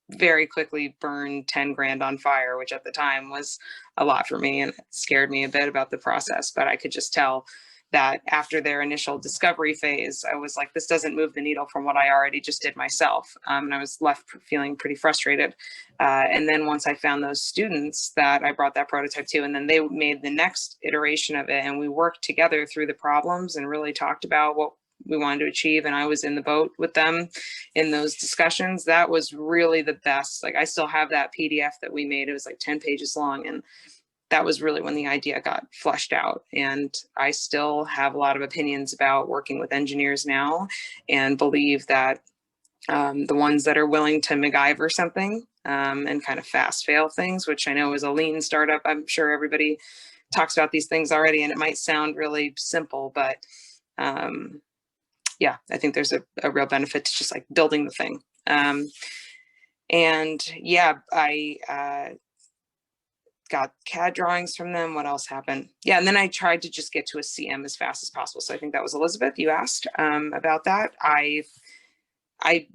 very quickly burned 10 grand on fire, which at the time was a lot for me and it scared me a bit about the process, but I could just tell that after their initial discovery phase, I was like, this doesn't move the needle from what I already just did myself. And I was left feeling pretty frustrated. And then once I found those students that I brought that prototype to, and then they made the next iteration of it, and we worked together through the problems and really talked about what we wanted to achieve. And I was in the boat with them in those discussions. That was really the best. Like I still have that PDF that we made. It was like 10 pages long. And that was really when the idea got fleshed out. And I still have a lot of opinions about working with engineers now, and believe that the ones that are willing to MacGyver something and kind of fast fail things, which I know is a lean startup. I'm sure everybody talks about these things already and it might sound really simple, but yeah, I think there's a real benefit to just like building the thing. And yeah, I got CAD drawings from them. What else happened? Yeah, and then I tried to just get to a CM as fast as possible. So I think that was Elizabeth, you asked about that. I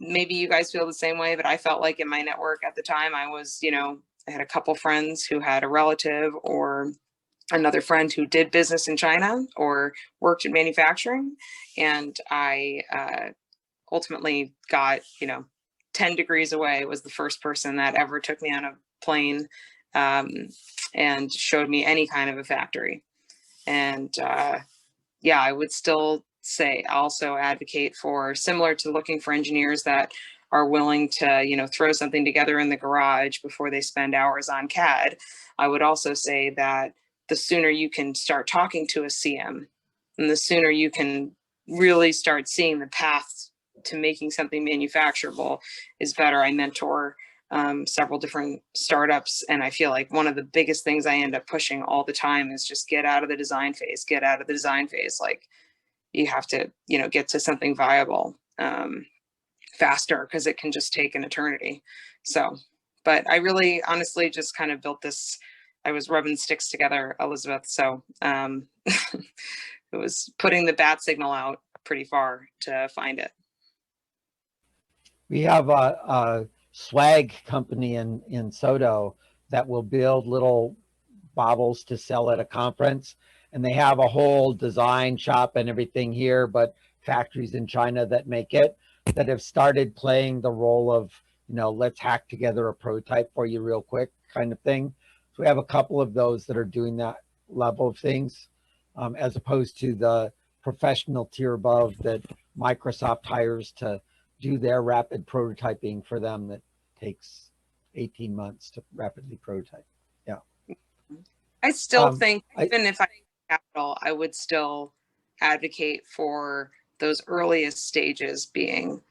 maybe you guys feel the same way, but I felt like in my network at the time, I was, I had a couple friends who had a relative or another friend who did business in China or worked in manufacturing. And I ultimately got, 10 degrees away, was the first person that ever took me on a plane and showed me any kind of a factory. And yeah, I would still say also advocate for, similar to looking for engineers that are willing to, throw something together in the garage before they spend hours on CAD. I would also say that the sooner you can start talking to a CM and the sooner you can really start seeing the path to making something manufacturable is better. I mentor several different startups, and I feel like one of the biggest things I end up pushing all the time is just get out of the design phase, Like you have to, get to something viable faster, because it can just take an eternity. So, but I really honestly just kind of built this, I was rubbing sticks together, Elizabeth. So it was putting the bat signal out pretty far to find it. We have a swag company in Soto that will build little bottles to sell at a conference, and they have a whole design shop and everything here, but factories in China that make it, that have started playing the role of, you know, let's hack together a prototype for you real quick kind of thing. So we have a couple of those that are doing that level of things, as opposed to the professional tier above that Microsoft hires to do their rapid prototyping for them that takes 18 months to rapidly prototype. Yeah. I still think even if I had capital, I would still advocate for those earliest stages being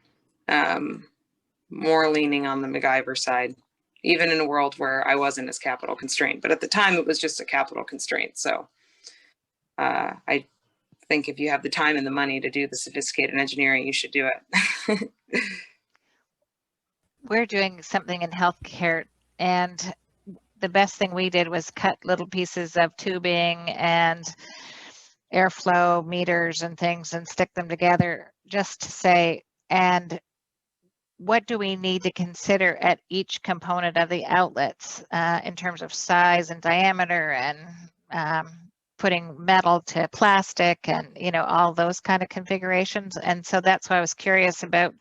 more leaning on the MacGyver side, even in a world where I wasn't as capital constrained. But at the time, it was just a capital constraint. So I think if you have the time and the money to do the sophisticated engineering, you should do it. We're doing something in healthcare, and the best thing we did was cut little pieces of tubing and airflow meters and things and stick them together just to say, and what do we need to consider at each component of the outlets in terms of size and diameter and putting metal to plastic and, you know, all those kind of configurations. And so that's why I was curious about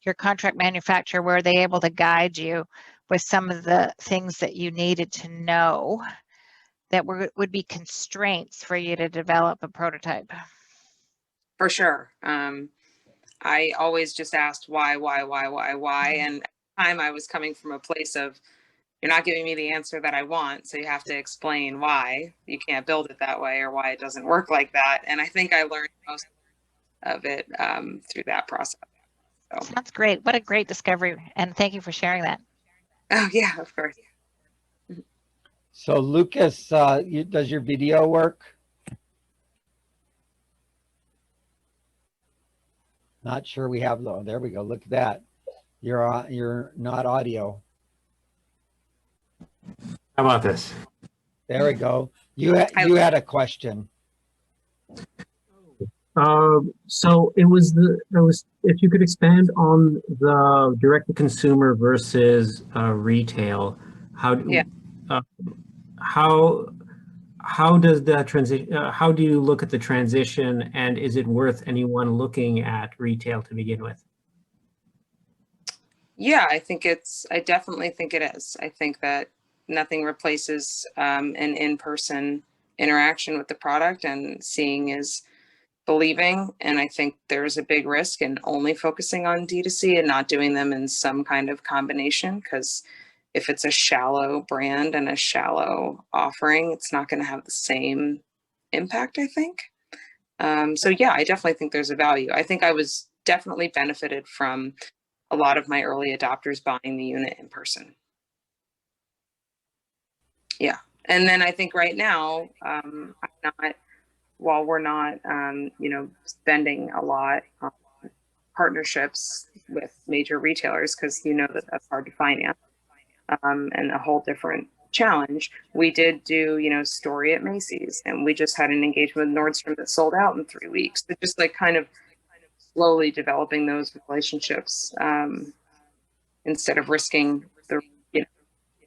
your contract manufacturer. Were they able to guide you with some of the things that you needed to know that would be constraints for you to develop a prototype? For sure. I always just asked why, and at the time I was coming from a place of, you're not giving me the answer that I want, so you have to explain why you can't build it that way or why it doesn't work like that. And I think I learned most of it through that process. So. Sounds great. What a great discovery. And thank you for sharing that. Oh, yeah, of course. So Lucas, does your video work? Not sure we have, oh, there we go. Look at that. You're not audio. How about this? There we go. You had a question. So it was if you could expand on the direct to consumer versus retail, how does that transition? How do you look at the transition, and is it worth anyone looking at retail to begin with? Yeah, I definitely think it is. I think that nothing replaces an in-person interaction with the product, and seeing is believing. And I think there's a big risk in only focusing on D2C and not doing them in some kind of combination, because if it's a shallow brand and a shallow offering, it's not going to have the same impact, I think. So yeah, I definitely think there's a value. I think I was definitely benefited from a lot of my early adopters buying the unit in person. Yeah. And then I think right now, while we're not, spending a lot on partnerships with major retailers, because you know that that's hard to finance, and a whole different challenge, we did do, story at Macy's, and we just had an engagement with Nordstrom that sold out in 3 weeks. So just like kind of slowly developing those relationships instead of risking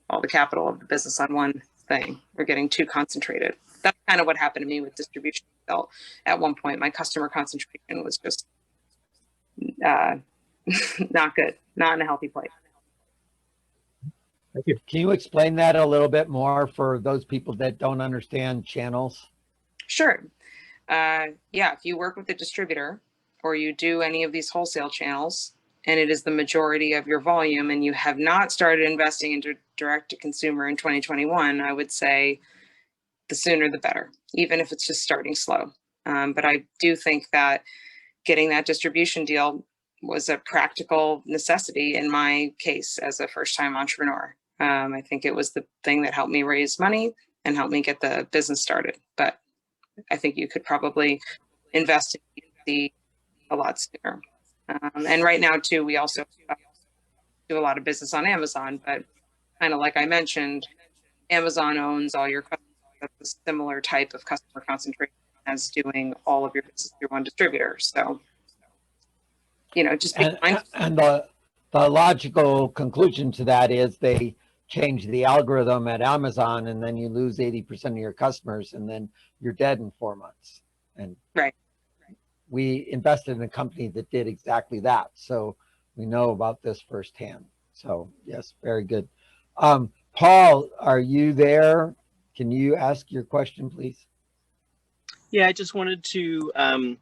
all the capital of the business on one thing. We're getting too concentrated. That's kind of what happened to me with distribution. Felt at one point my customer concentration was just not good, not in a healthy place. Thank you. Can you explain that a little bit more for those people that don't understand channels? Sure. Yeah, if you work with a distributor or you do any of these wholesale channels, and it is the majority of your volume, and you have not started investing into direct to consumer in 2021, I would say the sooner the better, even if it's just starting slow. But I do think that getting that distribution deal was a practical necessity in my case as a first-time entrepreneur. I think it was the thing that helped me raise money and helped me get the business started. But I think you could probably invest in D2C a lot sooner. And right now, too, we also do a lot of business on Amazon, but kind of like I mentioned, Amazon owns all your customers. That's a similar type of customer concentration as doing all of your business through one distributor. So, just be mindful. And the logical conclusion to that is they change the algorithm at Amazon, and then you lose 80% of your customers, and then you're dead in 4 months. And Right. we invested in a company that did exactly that. So we know about this firsthand. So yes, very good. Paul, are you there? Can you ask your question, please? Yeah, I just wanted to,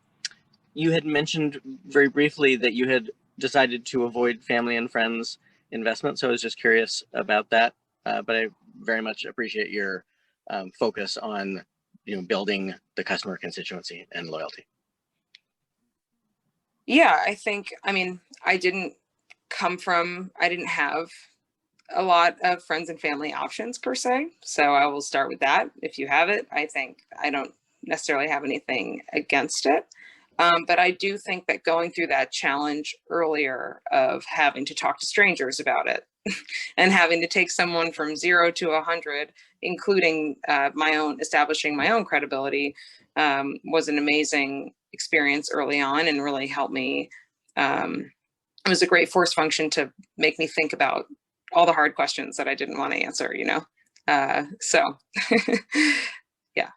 you had mentioned very briefly that you had decided to avoid family and friends investment. So I was just curious about that. But I very much appreciate your focus on, building the customer constituency and loyalty. Yeah, I mean, I didn't have a lot of friends and family options per se. So I will start with that. If you have it, I think I don't necessarily have anything against it. But I do think that going through that challenge earlier of having to talk to strangers about it and having to take someone from 0 to 100, including establishing my own credibility, was an amazing experience early on and really helped me. It was a great force function to make me think about all the hard questions that I didn't want to answer, so yeah.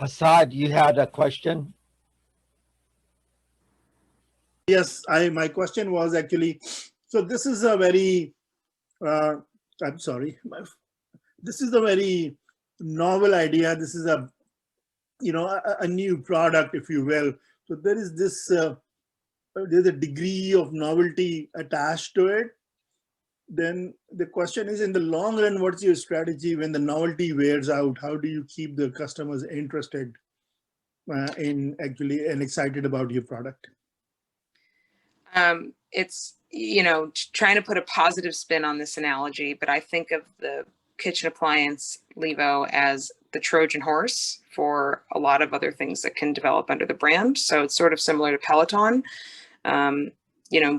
Assad, you had a question? Yes, my question was actually, so this is a very, I'm sorry, this is a very novel idea. This is a new product, if you will. So there is this, there's a degree of novelty attached to it. Then the question is, in the long run, what's your strategy when the novelty wears out? How do you keep the customers interested in actually and excited about your product? It's, trying to put a positive spin on this analogy, but I think of the kitchen appliance Levo as the Trojan horse for a lot of other things that can develop under the brand. So it's sort of similar to Peloton.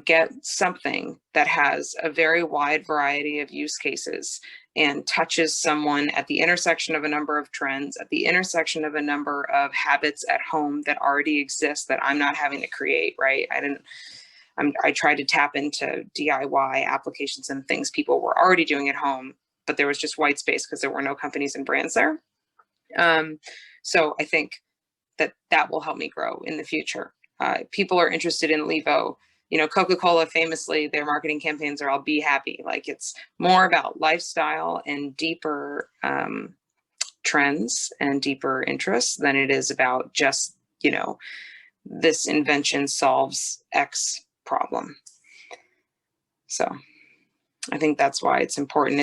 Get something that has a very wide variety of use cases and touches someone at the intersection of a number of trends, at the intersection of a number of habits at home that already exist that I'm not having to create, right? I tried to tap into DIY applications and things people were already doing at home, but there was just white space because there were no companies and brands there. So I think that will help me grow in the future. People are interested in Levo. Coca-Cola famously, their marketing campaigns are all be happy. Like, it's more about lifestyle and deeper trends and deeper interests than it is about just, this invention solves X problem. So I think that's why it's important.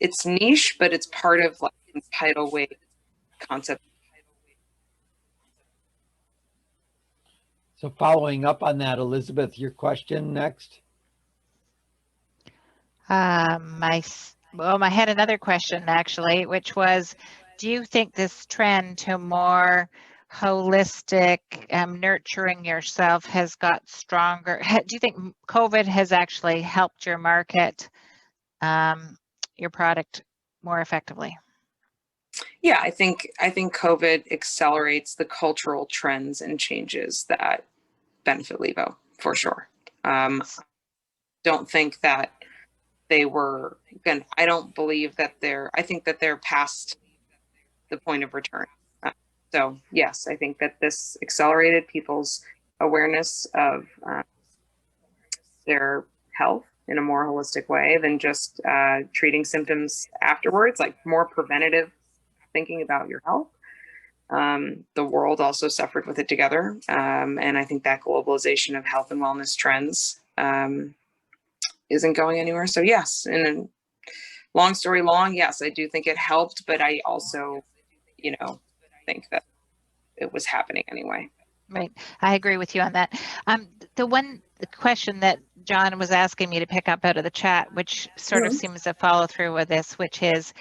It's niche, but it's part of like the tidal wave concept. So following up on that, Elizabeth, your question next. I had another question actually, which was, do you think this trend to more holistic nurturing yourself has got stronger? Do you think COVID has actually helped your market your product more effectively? Yeah, I think COVID accelerates the cultural trends and changes that benefit Levo for sure. Don't think that they were again. I don't believe that I think that they're past the point of return. So yes, I think that this accelerated people's awareness of their health in a more holistic way than just treating symptoms afterwards, like more preventative thinking about your health. The world also suffered with it together. And I think that globalization of health and wellness trends isn't going anywhere. So yes, in a long story long, yes, I do think it helped, but I also, think that it was happening anyway. Right. I agree with you on that. The question that John was asking me to pick up out of the chat, which sort of seems to follow through with this, which is,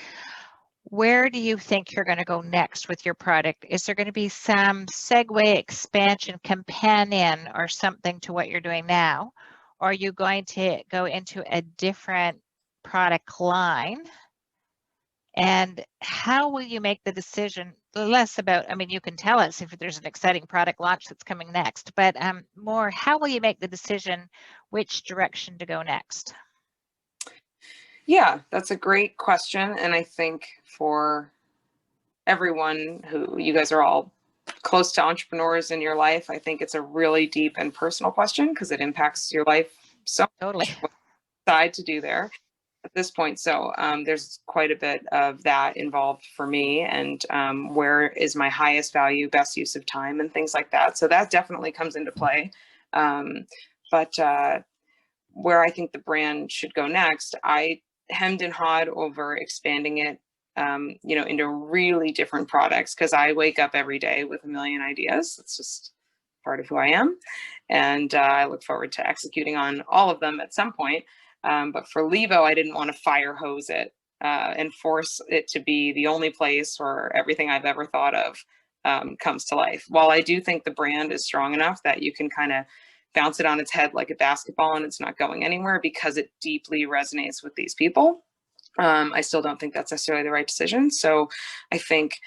where do you think you're going to go next with your product? Is there going to be some segue, expansion, companion, or something to what you're doing now? Or are you going to go into a different product line? And how will you make the decision? Less about, you can tell us if there's an exciting product launch that's coming next, but more, how will you make the decision which direction to go next? Yeah, that's a great question. And I think for everyone who, you guys are all close to entrepreneurs in your life, I think it's a really deep and personal question because it impacts your life so Totally. much. What you decide to do there at this point. So there's quite a bit of that involved for me, and where is my highest value, best use of time, and things like that. So that definitely comes into play. But where I think the brand should go next, I hemmed and hawed over expanding it, into really different products, because I wake up every day with a million ideas. It's just part of who I am. And I look forward to executing on all of them at some point. But for Levo, I didn't want to fire hose it and force it to be the only place where everything I've ever thought of comes to life. While I do think the brand is strong enough that you can kind of bounce it on its head like a basketball and it's not going anywhere because it deeply resonates with these people, I still don't think that's necessarily the right decision. So I think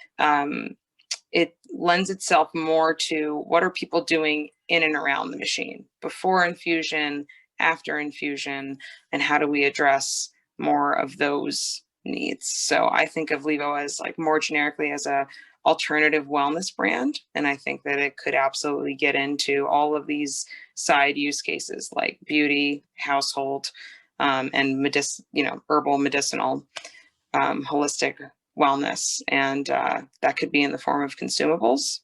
it lends itself more to what are people doing in and around the machine before infusion, after infusion, and how do we address more of those needs. So I think of Levo as like more generically as a alternative wellness brand. And I think that it could absolutely get into all of these side use cases like beauty, household, and herbal, medicinal, holistic wellness. And that could be in the form of consumables.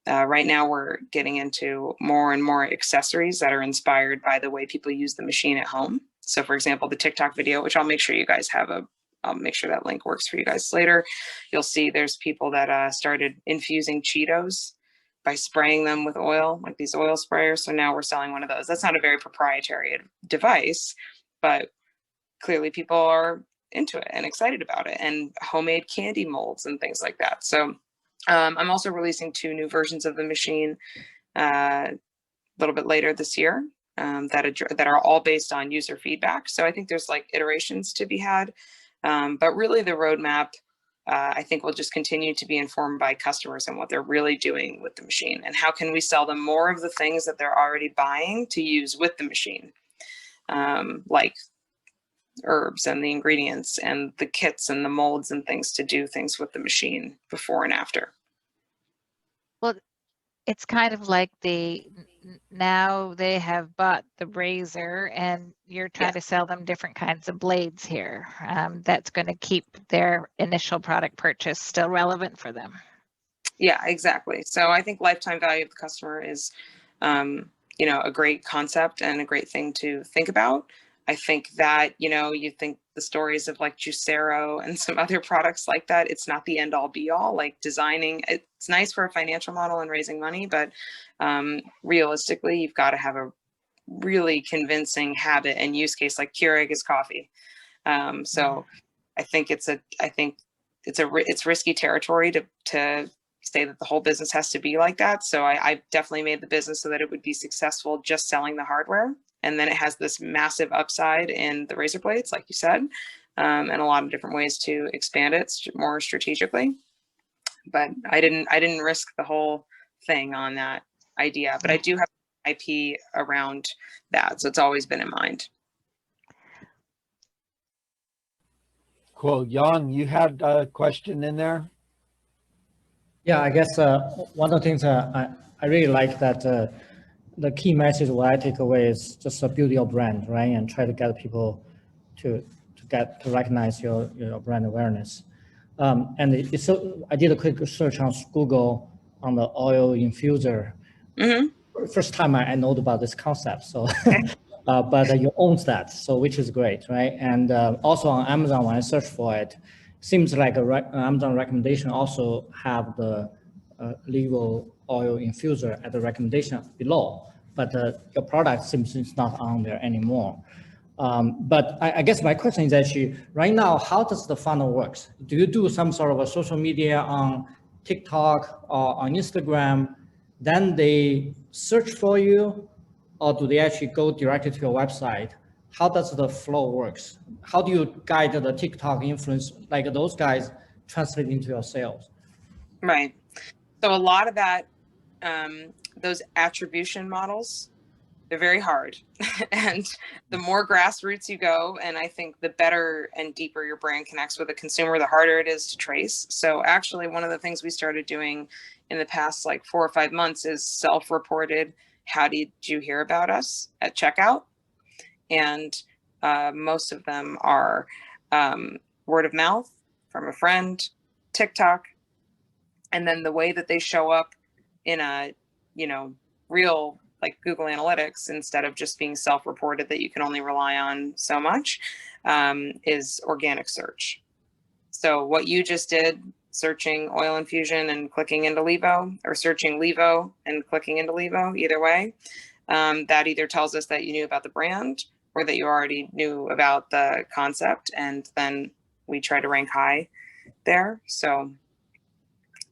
Right now, we're getting into more and more accessories that are inspired by the way people use the machine at home. So for example, the TikTok video, which I'll make sure you guys have I'll make sure that link works for you guys later. You'll see there's people that started infusing Cheetos by spraying them with oil, like these oil sprayers. So now we're selling one of those. That's not a very proprietary device, but clearly people are into it and excited about it, and homemade candy molds and things like that. So I'm also releasing 2 new versions of the machine a little bit later this year that are all based on user feedback. So I think there's like iterations to be had. But really the roadmap, I think, will just continue to be informed by customers and what they're really doing with the machine, and how can we sell them more of the things that they're already buying to use with the machine, like herbs and the ingredients and the kits and the molds and things to do things with the machine before and after. Well, it's kind of like now they have bought the razor and you're trying to sell them different kinds of blades here. That's going to keep their initial product purchase still relevant for them. Yeah, exactly. So I think lifetime value of the customer is, a great concept and a great thing to think about. I think that, you think the stories of like Juicero and some other products like that, it's not the end all be all. Like designing, it's nice for a financial model and raising money, but realistically, you've got to have a really convincing habit and use case. Like Keurig is coffee. So I think it's risky territory to say that the whole business has to be like that. So I definitely made the business so that it would be successful just selling the hardware. And then it has this massive upside in the razor blades, like you said, and a lot of different ways to expand it more strategically. But I didn't risk the whole thing on that idea, but I do have IP around that. So it's always been in mind. Cool. Jan, you had a question in there? Yeah, I guess one of the things I really like that the key message what I take away is just build your brand, right? And try to get people to recognize your brand awareness. And so I did a quick search on Google on the oil infuser. Mm-hmm. First time I know about this concept. So, but you own that, so which is great, right? And also on Amazon, when I search for it, seems like Amazon recommendation also have the Levo oil infuser at the recommendation below, but your product seems it's not on there anymore. But I guess my question is actually, right now, how does the funnel works? Do you do some sort of a social media on TikTok or on Instagram? Then they search for you, or do they actually go directly to your website? How does the flow works? How do you guide the TikTok influence, like those guys, translate into your sales? Right. So a lot of that, those attribution models They're very hard. And the more grassroots you go, and I think the better and deeper your brand connects with the consumer, the harder it is to trace. So actually, one of the things we started doing in the past like 4 or 5 months is self-reported, how did you hear about us at checkout? And most of them are word of mouth from a friend, TikTok, and then the way that they show up in a, real like Google Analytics, instead of just being self-reported that you can only rely on so much, is organic search. So what you just did, searching oil infusion and clicking into Levo, or searching Levo and clicking into Levo, either way, that either tells us that you knew about the brand or that you already knew about the concept, and then we try to rank high there. So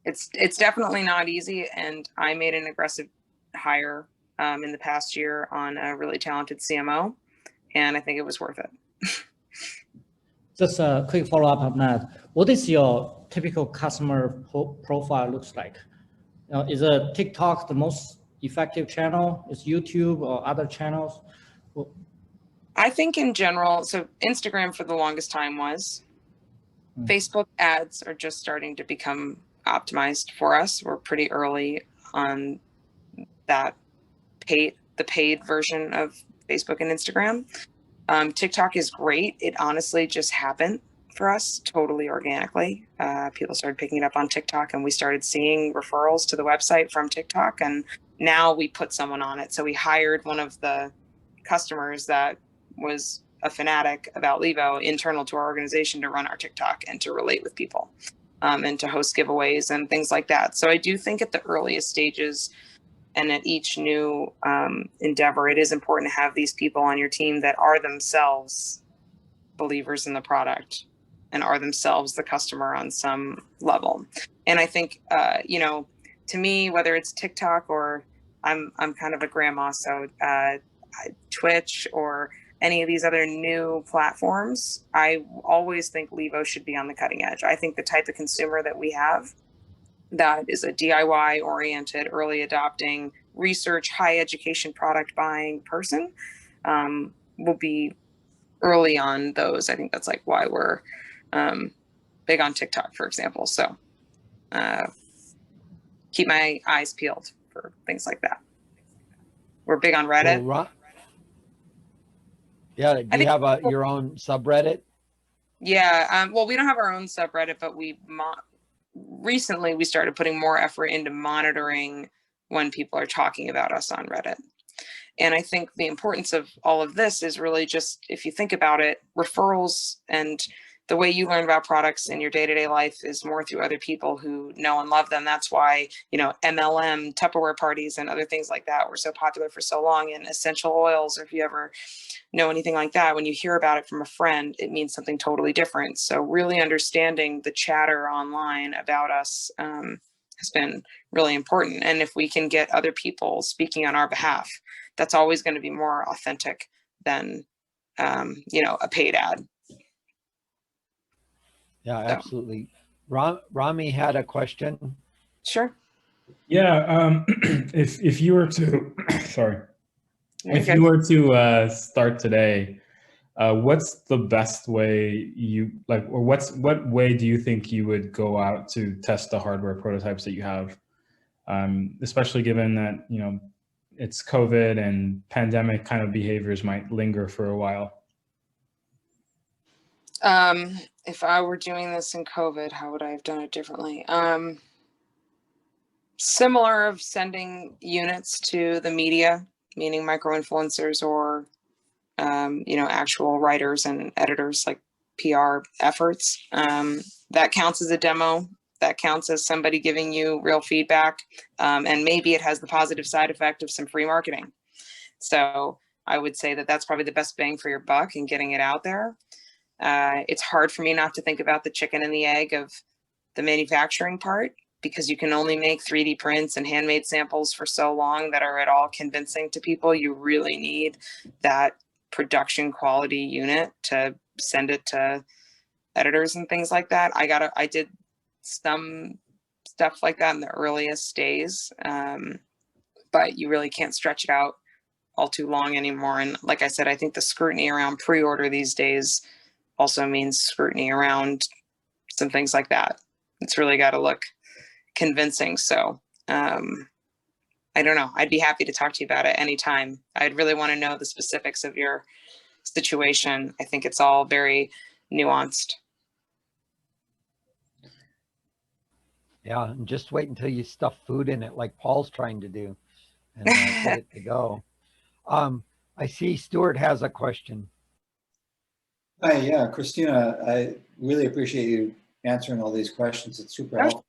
it's definitely not easy, and I made an aggressive hire in the past year on a really talented CMO, and I think it was worth it. Just a quick follow-up on that. What is your typical customer profile looks like? Is a TikTok the most effective channel? Is YouTube or other channels? I think in general, so Instagram for the longest time was. Facebook ads are just starting to become optimized for us. We're pretty early on that the paid version of Facebook and Instagram. TikTok is great. It honestly just happened for us totally organically. People started picking it up on TikTok, and we started seeing referrals to the website from TikTok, and now we put someone on it. So we hired one of the customers that was a fanatic about Levo internal to our organization to run our TikTok and to relate with people, and to host giveaways and things like that. So I do think at the earliest stages and at each new endeavor, it is important to have these people on your team that are themselves believers in the product and are themselves the customer on some level. And I think, to me, whether it's TikTok or I'm kind of a grandma, so Twitch or any of these other new platforms, I always think Levo should be on the cutting edge. I think the type of consumer that we have, that is a DIY oriented, early adopting, research, high education product buying person, will be early on those. I think that's like why we're big on TikTok, for example. So keep my eyes peeled for things like that. We're big on Reddit. Well, yeah, do you have your own subreddit? Yeah, well, we don't have our own subreddit, but recently we started putting more effort into monitoring when people are talking about us on Reddit. And I think the importance of all of this is really just, if you think about it, referrals and the way you learn about products in your day-to-day life is more through other people who know and love them. That's why, MLM, Tupperware parties, and other things like that were so popular for so long. And essential oils, or if you ever know anything like that, when you hear about it from a friend, it means something totally different. So really understanding the chatter online about us has been really important. And if we can get other people speaking on our behalf, that's always going to be more authentic than, a paid ad. Yeah, absolutely. Rami had a question. Sure. Yeah, if you were to, sorry, if Okay. you were to start today, what's the best way or what way do you think you would go out to test the hardware prototypes that you have, especially given that it's COVID and pandemic kind of behaviors might linger for a while? If I were doing this in COVID, how would I have done it differently? Similar of sending units to the media, meaning micro-influencers or, actual writers and editors, like PR efforts. That counts as a demo. That counts as somebody giving you real feedback. And maybe it has the positive side effect of some free marketing. So I would say that that's probably the best bang for your buck in getting it out there. It's hard for me not to think about the chicken and the egg of the manufacturing part, because you can only make 3D prints and handmade samples for so long that are at all convincing to people. You really need that production quality unit to send it to editors and things like that. I did some stuff like that in the earliest days, but you really can't stretch it out all too long anymore. And like I said, I think the scrutiny around pre-order these days also means scrutiny around some things like that. It's really got to look convincing. So I don't know. I'd be happy to talk to you about it anytime. I'd really want to know the specifics of your situation. I think it's all very nuanced. Yeah, and just wait until you stuff food in it like Paul's trying to do and get it to go. I see Stuart has a question. Hi, yeah, Christina, I really appreciate you answering all these questions. It's super helpful.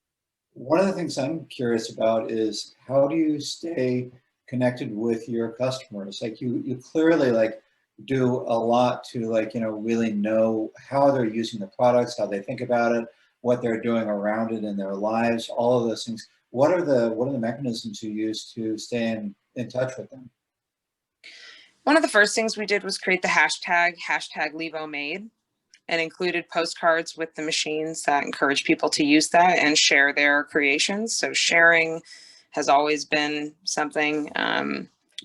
One of the things I'm curious about is how do you stay connected with your customers? Like you clearly like do a lot to like, you know, really know how they're using the products, how they think about it, what they're doing around it in their lives, all of those things. What are the mechanisms you use to stay in touch with them? One of the first things we did was create the hashtag #LevoMade, and included postcards with the machines that encourage people to use that and share their creations. So sharing has always been something.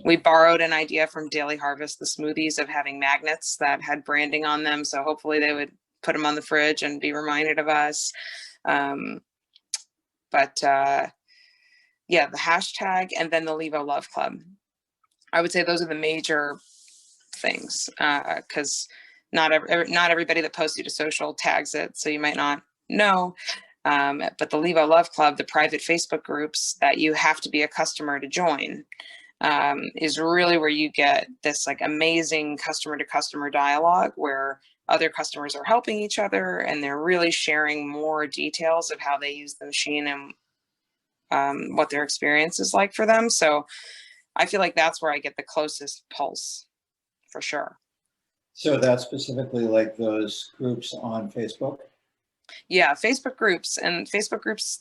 We borrowed an idea from Daily Harvest, the smoothies, of having magnets that had branding on them. So hopefully they would put them on the fridge and be reminded of us. Yeah, the hashtag and then the Levo Love Club. I would say those are the major things, because not everybody that posts you to social tags it, so you might not know. But the Levo Love Club, the private Facebook groups that you have to be a customer to join, is really where you get this like amazing customer to customer dialogue where other customers are helping each other and they're really sharing more details of how they use the machine and what their experience is like for them. So I feel like that's where I get the closest pulse, for sure. So that's specifically like those groups on Facebook? Yeah, Facebook groups,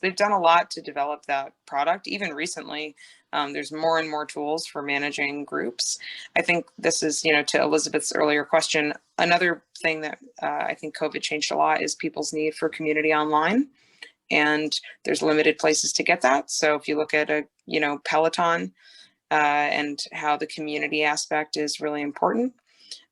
they've done a lot to develop that product. Even recently, there's more and more tools for managing groups. I think this is, you know, to Elizabeth's earlier question, another thing that I think COVID changed a lot is people's need for community online. And there's limited places to get that. So if you look at a, you know, Peloton and how the community aspect is really important,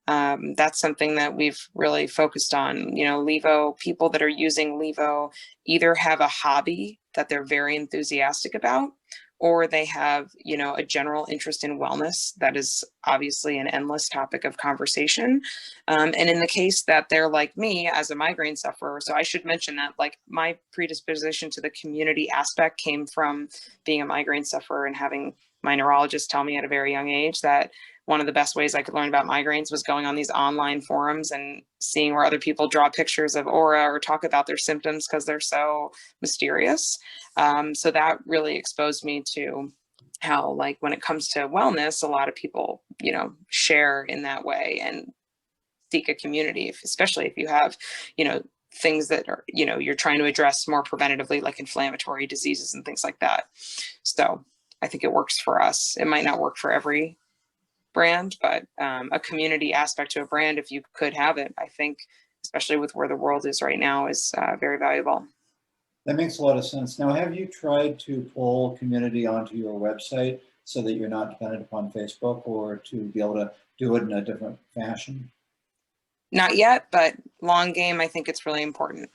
that's something that we've really focused on. You know, Levo, people that are using Levo either have a hobby that they're very enthusiastic about, or they have, you know, a general interest in wellness that is obviously an endless topic of conversation. And in the case that they're like me as a migraine sufferer, so I should mention that like my predisposition to the community aspect came from being a migraine sufferer and having my neurologist tell me at a very young age that one of the best ways I could learn about migraines was going on these online forums and seeing where other people draw pictures of aura or talk about their symptoms because they're so mysterious. So that really exposed me to how, like, when it comes to wellness, a lot of people, you know, share in that way and seek a community, especially if you have, you know, things that are, you know, you're trying to address more preventatively, like inflammatory diseases and things like that. So I think it works for us. It might not work for every brand, but a community aspect to a brand, if you could have it, I think, especially with where the world is right now, is very valuable. That makes a lot of sense. Now, have you tried to pull community onto your website so that you're not dependent upon Facebook, or to be able to do it in a different fashion? Not yet, but long game, I think it's really important.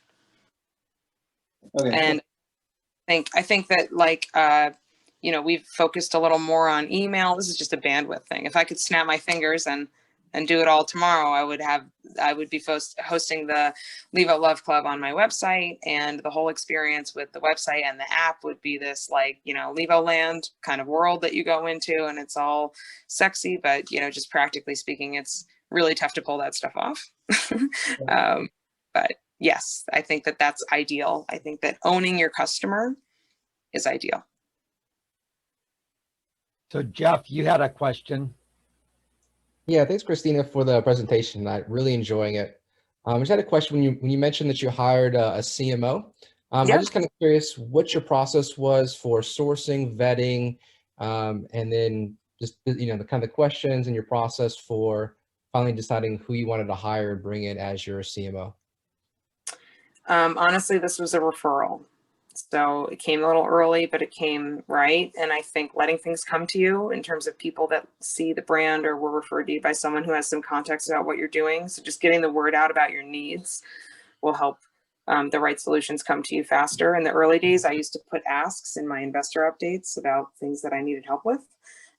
Okay. And I think that, like, you know, we've focused a little more on email. This is just a bandwidth thing. If I could snap my fingers and do it all tomorrow, I would be hosting the Levo Love Club on my website, and the whole experience with the website and the app would be this, like, you know, Levo land kind of world that you go into, and it's all sexy, but, you know, just practically speaking, it's really tough to pull that stuff off. But yes, I think that that's ideal. I think that owning your customer is ideal. So Jeff, you had a question. Yeah, thanks, Christina, for the presentation. I'm really enjoying it. I just had a question when you mentioned that you hired a CMO. I'm just kind of curious what your process was for sourcing, vetting, and then just, you know, the kind of questions and your process for finally deciding who you wanted to hire and bring in as your CMO. Honestly, this was a referral. So it came a little early, but it came right. And I think letting things come to you in terms of people that see the brand or were referred to you by someone who has some context about what you're doing. So just getting the word out about your needs will help the right solutions come to you faster. In the early days, I used to put asks in my investor updates about things that I needed help with.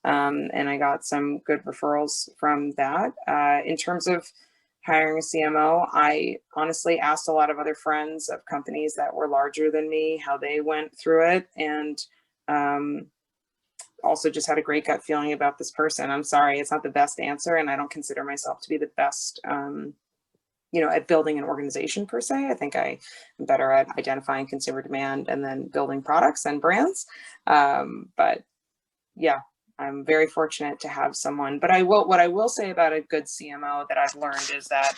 And I got some good referrals from that. In terms of hiring a CMO, I honestly asked a lot of other friends of companies that were larger than me how they went through it, and also just had a great gut feeling about this person. I'm sorry, it's not the best answer, and I don't consider myself to be the best at building an organization per se. I think I am better at identifying consumer demand and then building products and brands. But yeah, I'm very fortunate to have someone. But what I will say about a good CMO that I've learned is that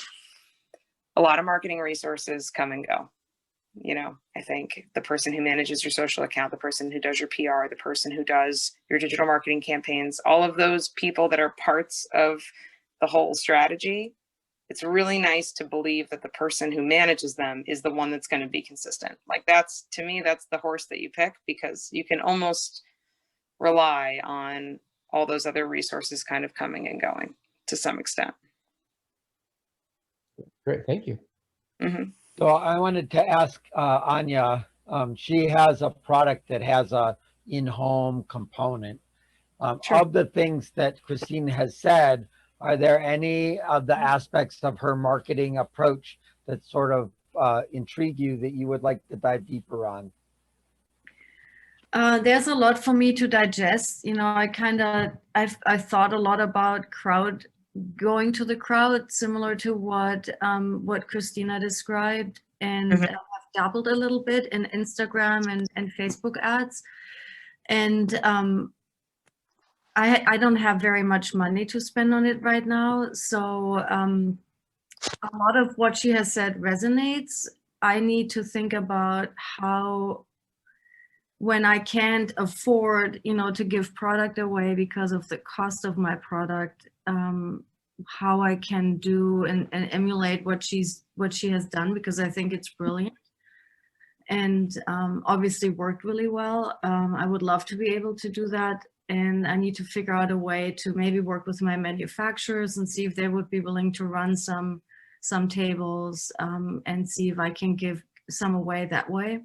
a lot of marketing resources come and go. I think the person who manages your social account, the person who does your PR, the person who does your digital marketing campaigns, all of those people that are parts of the whole strategy, it's really nice to believe that the person who manages them is the one that's going to be consistent. Like to me, that's the horse that you pick, because you can almost rely on all those other resources kind of coming and going to some extent. Great, thank you. Mm-hmm. So I wanted to ask Anya, she has a product that has a in-home component. Sure. Of the things that Christine has said, are there any of the aspects of her marketing approach that sort of intrigue you that you would like to dive deeper on? There's a lot for me to digest. I thought a lot about going to the crowd, similar to what Christina described, and Mm-hmm. I've dabbled a little bit in Instagram and Facebook ads, and I don't have very much money to spend on it right now, so a lot of what she has said resonates. I need to think about how, when I can't afford, to give product away because of the cost of my product, how I can do and emulate what she has done, because I think it's brilliant and obviously worked really well. I would love to be able to do that, and I need to figure out a way to maybe work with my manufacturers and see if they would be willing to run some tables, and see if I can give some away that way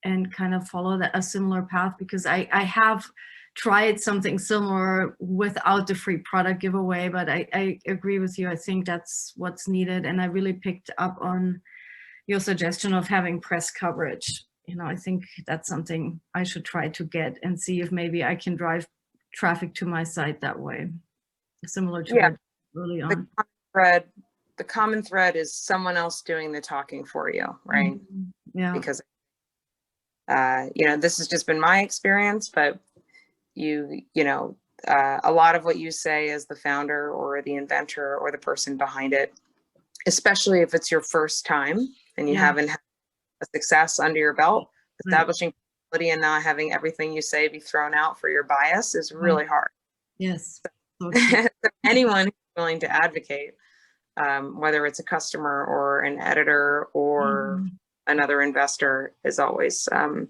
and kind of follow a similar path, because I have tried something similar without the free product giveaway, but I agree with you. I think that's what's needed. And I really picked up on your suggestion of having press coverage. I think that's something I should try to get and see if maybe I can drive traffic to my site that way, similar to what early on. The common thread is someone else doing the talking for you, right? Mm-hmm. Yeah. Because this has just been my experience, but a lot of what you say as the founder or the inventor or the person behind it, especially if it's your first time and you haven't had a success under your belt, establishing credibility and not having everything you say be thrown out for your bias is really hard. Yes. So anyone who's willing to advocate, whether it's a customer or an editor or another investor, is always a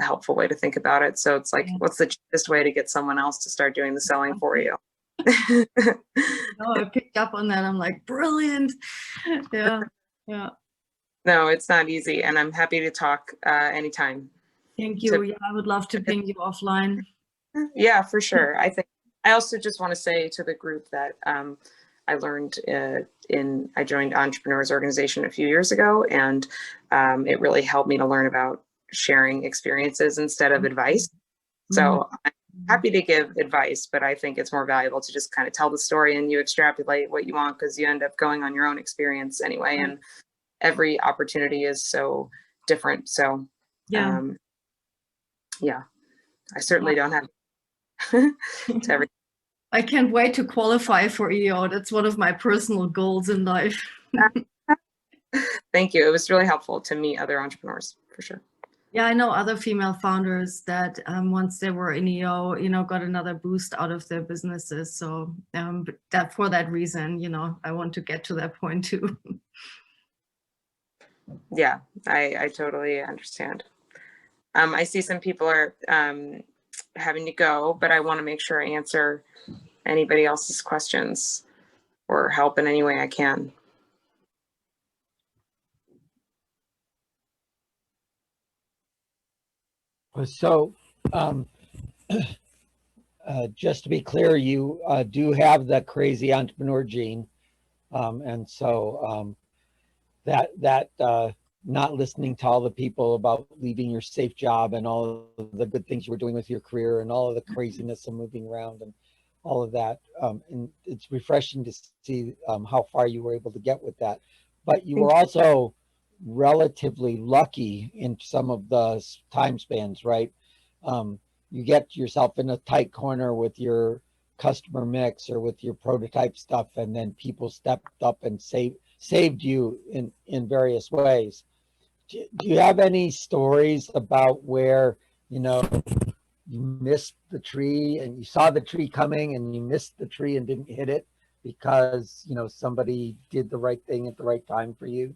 helpful way to think about it. So it's like, what's the cheapest way to get someone else to start doing the selling for you? I picked up on that. I'm like, brilliant. Yeah. No, it's not easy. And I'm happy to talk anytime. Thank you. Yeah, I would love to ping you offline. Yeah, for sure. I also just want to say to the group that I learned I joined Entrepreneurs Organization a few years ago, and it really helped me to learn about sharing experiences instead of advice. So I'm happy to give advice, but I think it's more valuable to just kind of tell the story and you extrapolate what you want, because you end up going on your own experience anyway. And every opportunity is so different. So I certainly don't have to every. I can't wait to qualify for EO. That's one of my personal goals in life. Thank you. It was really helpful to meet other entrepreneurs, for sure. Yeah, I know other female founders that once they were in EO, got another boost out of their businesses. So for that reason, I want to get to that point too. Yeah, I totally understand. I see some people are having to go, but I want to make sure I answer anybody else's questions or help in any way I can. So, just to be clear, you do have the crazy entrepreneur gene, and so that not listening to all the people about leaving your safe job and all of the good things you were doing with your career and all of the craziness of moving around and all of that, and it's refreshing to see how far you were able to get with that. But you were also relatively lucky in some of the time spans, right? You get yourself in a tight corner with your customer mix or with your prototype stuff, and then people stepped up and saved you in various ways. Do you have any stories about where, you know, you missed the tree and you saw the tree coming and you missed the tree and didn't hit it because, you know, somebody did the right thing at the right time for you?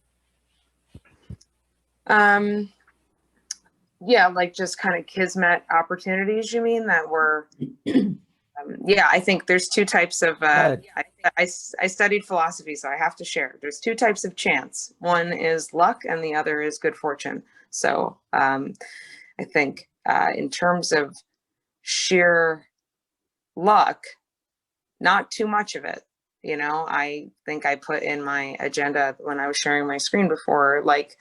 Yeah, like just kind of kismet opportunities, you mean, that were, yeah, I think there's two types of, I studied philosophy, so I have to share. There's two types of chance. One is luck and the other is good fortune. So I think in terms of sheer luck, not too much of it. You know, I think I put in my agenda when I was sharing my screen before, like,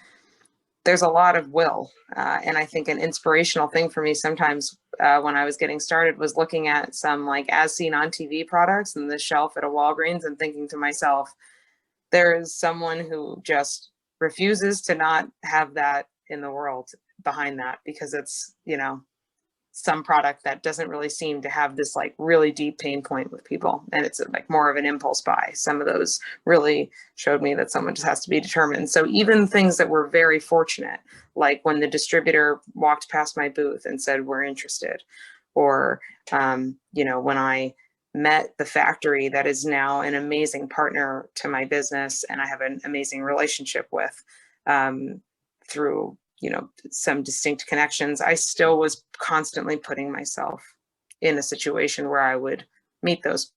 there's a lot of will. And I think an inspirational thing for me sometimes when I was getting started was looking at some like as seen on TV products and the shelf at a Walgreens and thinking to myself, there is someone who just refuses to not have that in the world behind that because it's, you know, some product that doesn't really seem to have this like really deep pain point with people. And it's like more of an impulse buy. Some of those really showed me that someone just has to be determined. So even things that were very fortunate, like when the distributor walked past my booth and said, we're interested, or, you know, when I met the factory that is now an amazing partner to my business and I have an amazing relationship with through, you know, some distinct connections, I still was constantly putting myself in a situation where I would meet those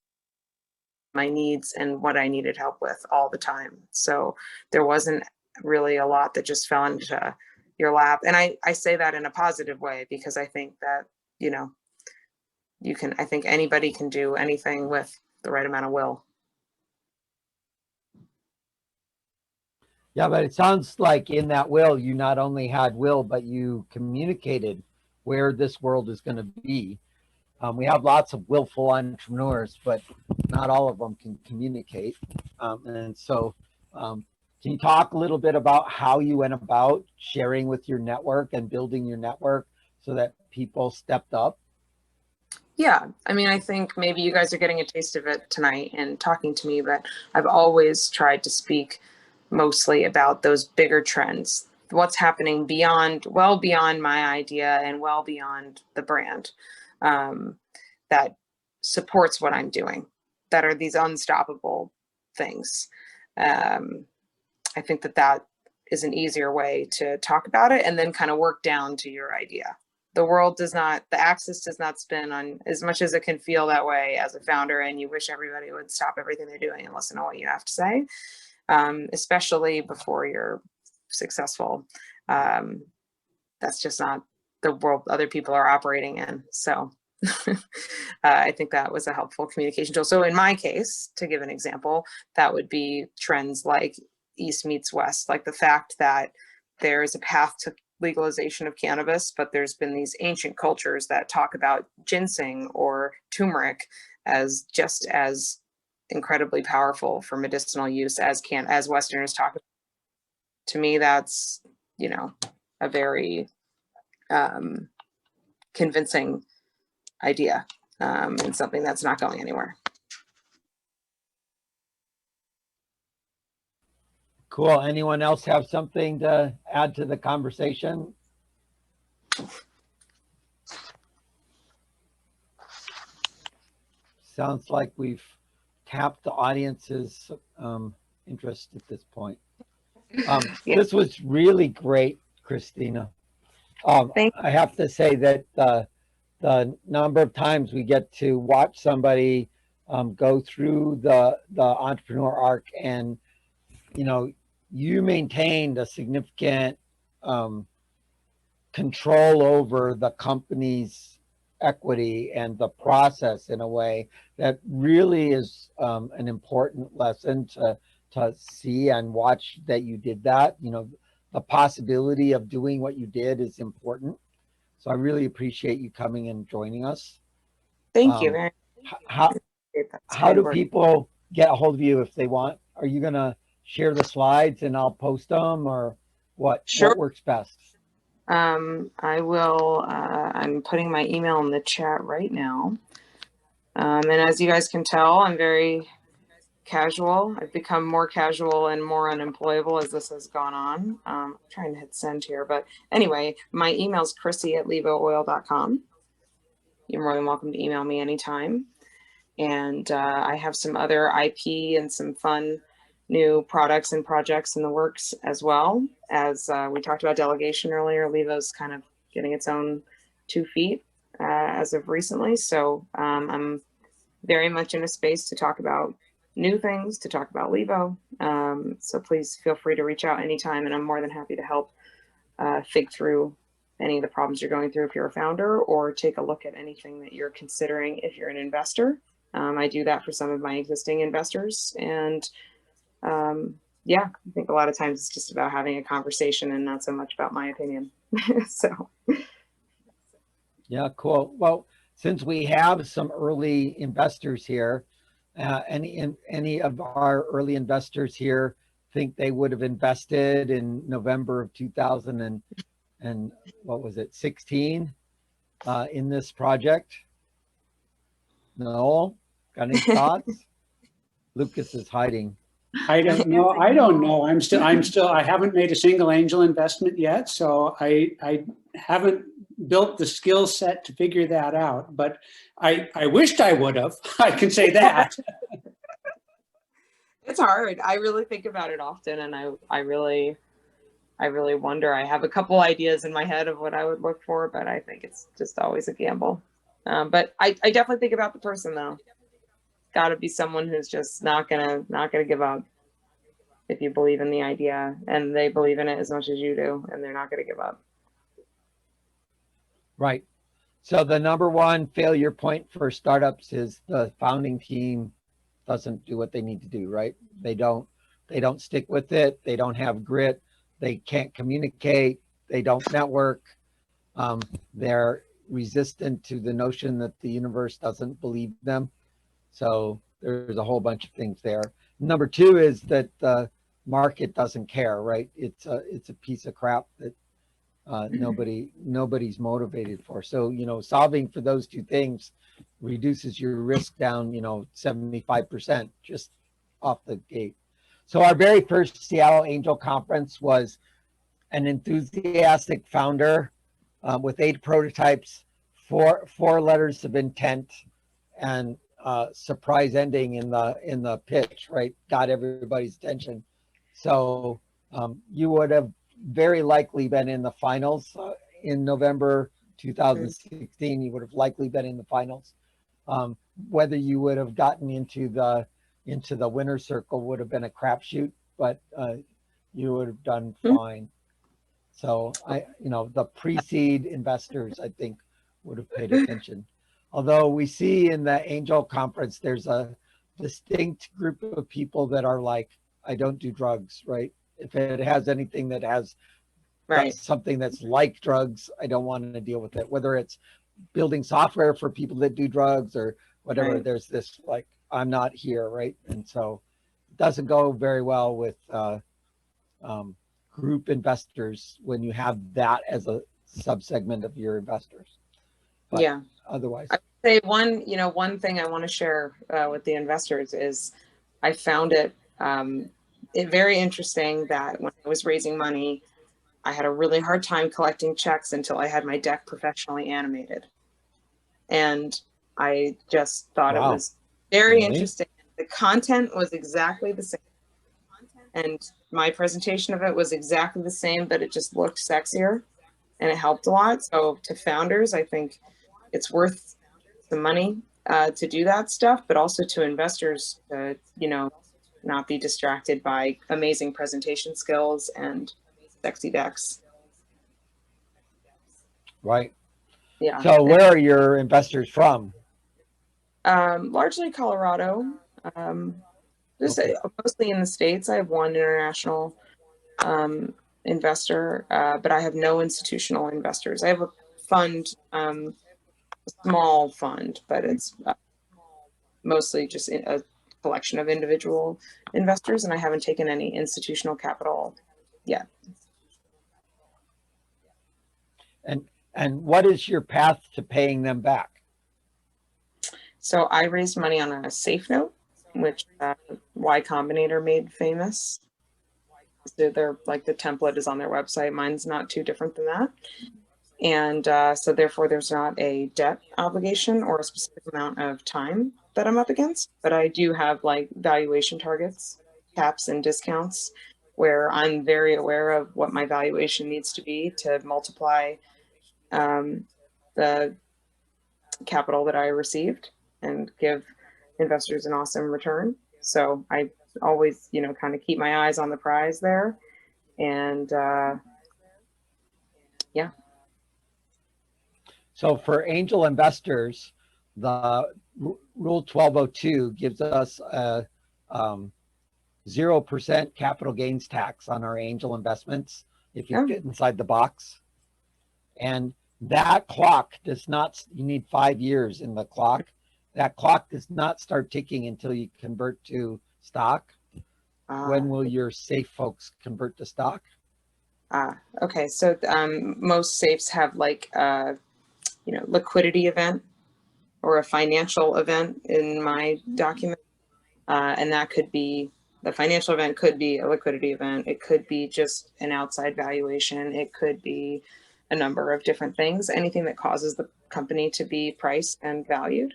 my needs and what I needed help with all the time. So there wasn't really a lot that just fell into your lap. And I say that in a positive way because I think that, you know, I think anybody can do anything with the right amount of will. Yeah, but it sounds like in that will, you not only had will, but you communicated where this world is going to be. We have lots of willful entrepreneurs, but not all of them can communicate. And so can you talk a little bit about how you went about sharing with your network and building your network so that people stepped up? Yeah, I mean, I think maybe you guys are getting a taste of it tonight and talking to me, but I've always tried to speak mostly about those bigger trends, what's happening beyond, well beyond my idea and well beyond the brand that supports what I'm doing, that are these unstoppable things. I think that is an easier way to talk about it and then kind of work down to your idea. The world does not, the axis does not spin on, as much as it can feel that way as a founder and you wish everybody would stop everything they're doing and listen to what you have to say. Especially before you're successful. That's just not the world other people are operating in. So I think that was a helpful communication tool. So in my case, to give an example, that would be trends like East meets West, like the fact that there is a path to legalization of cannabis, but there's been these ancient cultures that talk about ginseng or turmeric as just as incredibly powerful for medicinal use as Westerners talk. To me, that's, you know, a very convincing idea and something that's not going anywhere. Cool. Anyone else have something to add to the conversation? Sounds like we've tapped the audience's interest at this point. This was really great, Christina. I have to say that the number of times we get to watch somebody go through the entrepreneur arc, and you maintained a significant control over the company's equity and the process in a way that really is an important lesson to see and watch that you did that. The possibility of doing what you did is important. So I really appreciate you coming and joining us. Thank you. Very How do people get a hold of you if they want? Are you going to share the slides and I'll post them, or what? Sure. What works best? I will, I'm putting my email in the chat right now. And as you guys can tell, I'm very casual. I've become more casual and more unemployable as this has gone on. I'm trying to hit send here, but anyway, my email is chrissy@levooil.com. You're more than welcome to email me anytime. And I have some other IP and some fun new products and projects in the works, as well as we talked about delegation earlier. Levo's kind of getting its own 2 feet as of recently. So I'm very much in a space to talk about new things, to talk about Levo. So please feel free to reach out anytime, and I'm more than happy to help think through any of the problems you're going through if you're a founder, or take a look at anything that you're considering if you're an investor. I do that for some of my existing investors. And yeah, I think a lot of times it's just about having a conversation and not so much about my opinion. So. Yeah, cool. Well, since we have some early investors here, any of our early investors here think they would have invested in November of 2000 and what was it, 16 in this project? No? Got any thoughts? Lucas is hiding. I don't know. I don't know. I haven't made a single angel investment yet. So I haven't built the skill set to figure that out, but I wished I would have. I can say that. It's hard. I really think about it often, and I really wonder. I have a couple ideas in my head of what I would look for, but I think it's just always a gamble. But I definitely think about the person, though. Got to be someone who's just not gonna give up. If you believe in the idea and they believe in it as much as you do, and they're not gonna give up. Right. So the number one failure point for startups is the founding team doesn't do what they need to do, right? They don't stick with it. They don't have grit. They can't communicate. They don't network. They're resistant to the notion that the universe doesn't believe them. So there's a whole bunch of things there. Number two is that the market doesn't care, right? It's a piece of crap that nobody's motivated for. So, solving for those two things reduces your risk down, 75% just off the gate. So our very first Seattle Angel Conference was an enthusiastic founder with 8 prototypes, four letters of intent, and surprise ending in the pitch, right? Got everybody's attention. So you would have very likely been in the finals in November 2016. You would have likely been in the finals. Whether you would have gotten into the winner's circle would have been a crapshoot, but you would have done fine. So the pre-seed investors, I think, would have paid attention. Although we see in the Angel Conference, there's a distinct group of people that are like, I don't do drugs, right? If it has anything that has something that's like drugs, I don't want to deal with it. Whether it's building software for people that do drugs or whatever, there's this like, I'm not here, right? And so it doesn't go very well with group investors when you have that as a subsegment of your investors. But yeah. Otherwise, I'd say one thing I want to share with the investors is I found it very interesting that when I was raising money, I had a really hard time collecting checks until I had my deck professionally animated. And I just thought it was very interesting. The content was exactly the same. And my presentation of it was exactly the same, but it just looked sexier. and it helped a lot. So to founders, I think it's worth the money to do that stuff, but also to investors to, you know, not be distracted by amazing presentation skills and sexy decks. Right. Yeah. So where are your investors from? Largely Colorado. Just mostly in the States. I have one international investor, but I have no institutional investors. I have a fund, a small fund, but it's mostly just a collection of individual investors, and I haven't taken any institutional capital yet. And what is your path to paying them back? So I raised money on a safe note, which Y Combinator made famous. So they're like, the template is on their website. Mine's not too different than that. And so therefore there's not a debt obligation or a specific amount of time that I'm up against, but I do have like valuation targets, caps and discounts, where I'm very aware of what my valuation needs to be to multiply the capital that I received and give investors an awesome return. So I always, you know, kind of keep my eyes on the prize there. And yeah. So for angel investors, the Rule 1202 gives us a 0% capital gains tax on our angel investments if you fit inside the box. And that clock does not, you need 5 years in the clock. That clock does not start ticking until you convert to stock. When will your safe folks convert to stock? Okay. So most safes have like you know, liquidity event or a financial event in my document. And that could be, the financial event could be a liquidity event. It could be just an outside valuation. It could be a number of different things, anything that causes the company to be priced and valued.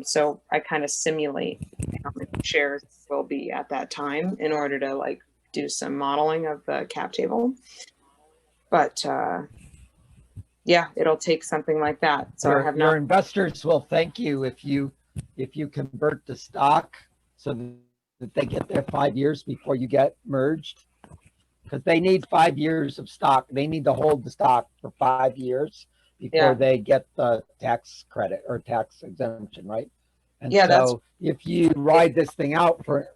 So I kind of simulate how many shares will be at that time in order to like do some modeling of the cap table. But yeah, it'll take something like that. So I have your investors will thank you if you convert to stock, so that they get their 5 years before you get merged, because they need 5 years of stock. They need to hold the stock for 5 years before they get the tax credit or tax exemption, right? And so if you ride this thing out for,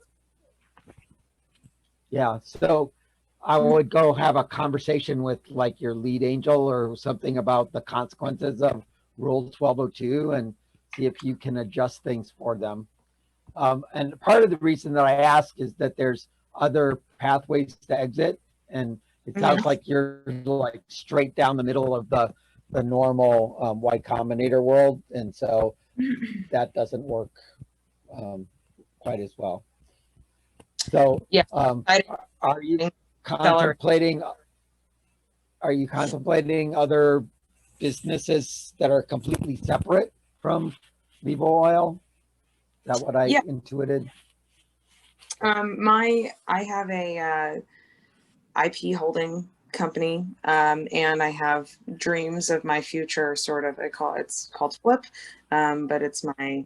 so I would go have a conversation with like your lead angel or something about the consequences of Rule 1202 and see if you can adjust things for them. And part of the reason that I ask is that there's other pathways to exit, and it sounds like you're like straight down the middle of the normal Y Combinator world, and so that doesn't work quite as well. So are you contemplating other businesses that are completely separate from Levo Oil? Is that what I intuited? I have a IP holding company, and I have dreams of my future. Sort of, it's called Flip, but it's my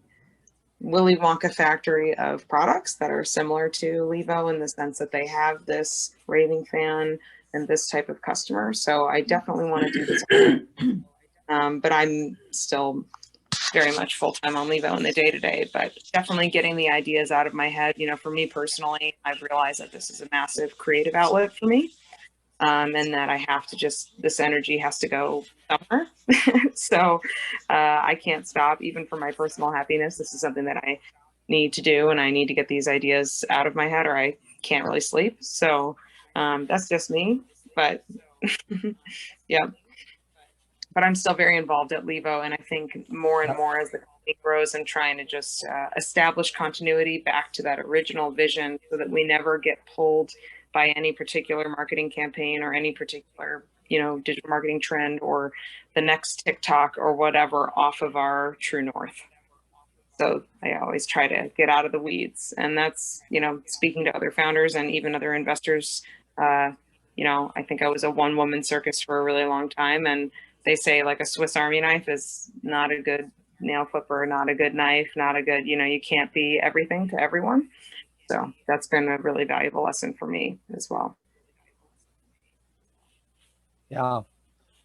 Willy Wonka factory of products that are similar to Levo in the sense that they have this raving fan and this type of customer. So I definitely want to do this, but I'm still very much full-time on Levo in the day-to-day, but definitely getting the ideas out of my head. You know, for me personally, I've realized that this is a massive creative outlet for me, and that I have to this energy has to go somewhere. So I can't stop, even for my personal happiness. This is something that I need to do, and I need to get these ideas out of my head or I can't really sleep. So that's just me, but yeah. But I'm still very involved at Levo, and I think more and more as the company grows and trying to just establish continuity back to that original vision so that we never get pulled by any particular marketing campaign or any particular, you know, digital marketing trend or the next TikTok or whatever off of our true north. So I always try to get out of the weeds, and that's, you know, speaking to other founders and even other investors, you You know, I think I was a one-woman circus for a really long time, and they say like a Swiss Army knife is not a good nail clipper, not a good knife, not a good, you know, you can't be everything to everyone. So that's been a really valuable lesson for me as well. Yeah.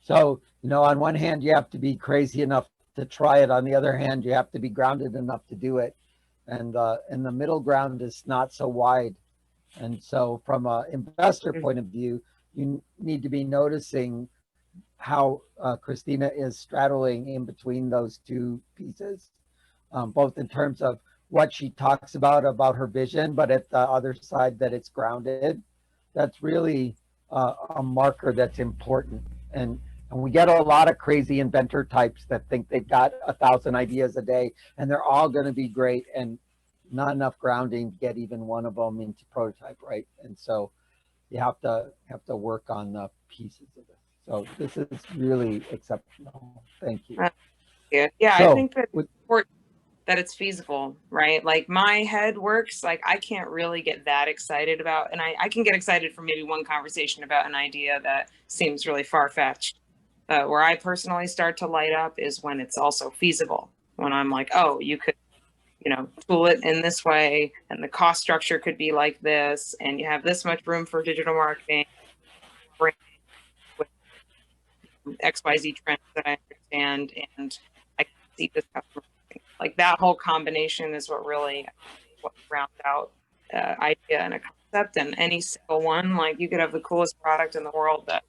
So, you know, on one hand, you have to be crazy enough to try it. On the other hand, you have to be grounded enough to do it. And the middle ground is not so wide. And so from an investor point of view, you need to be noticing how Christina is straddling in between those two pieces, both in terms of what she talks about her vision, but at the other side that it's grounded. That's really a marker that's important. And we get a lot of crazy inventor types that think they've got 1,000 ideas a day and they're all going to be great, and not enough grounding to get even one of them into prototype, right? And so you have to work on the pieces of it. So this is really exceptional. Thank you. Yeah, so, I think that it's important that it's feasible, right? Like my head works, like I can't really get that excited about, and I can get excited for maybe one conversation about an idea that seems really far-fetched. Where I personally start to light up is when it's also feasible. When I'm like, oh, you could, you know, tool it in this way, and the cost structure could be like this, and you have this much room for digital marketing, with XYZ trends that I understand, and I can see this customer. Like that whole combination is what really rounds out idea and a concept. And any single one, like you could have the coolest product in the world that,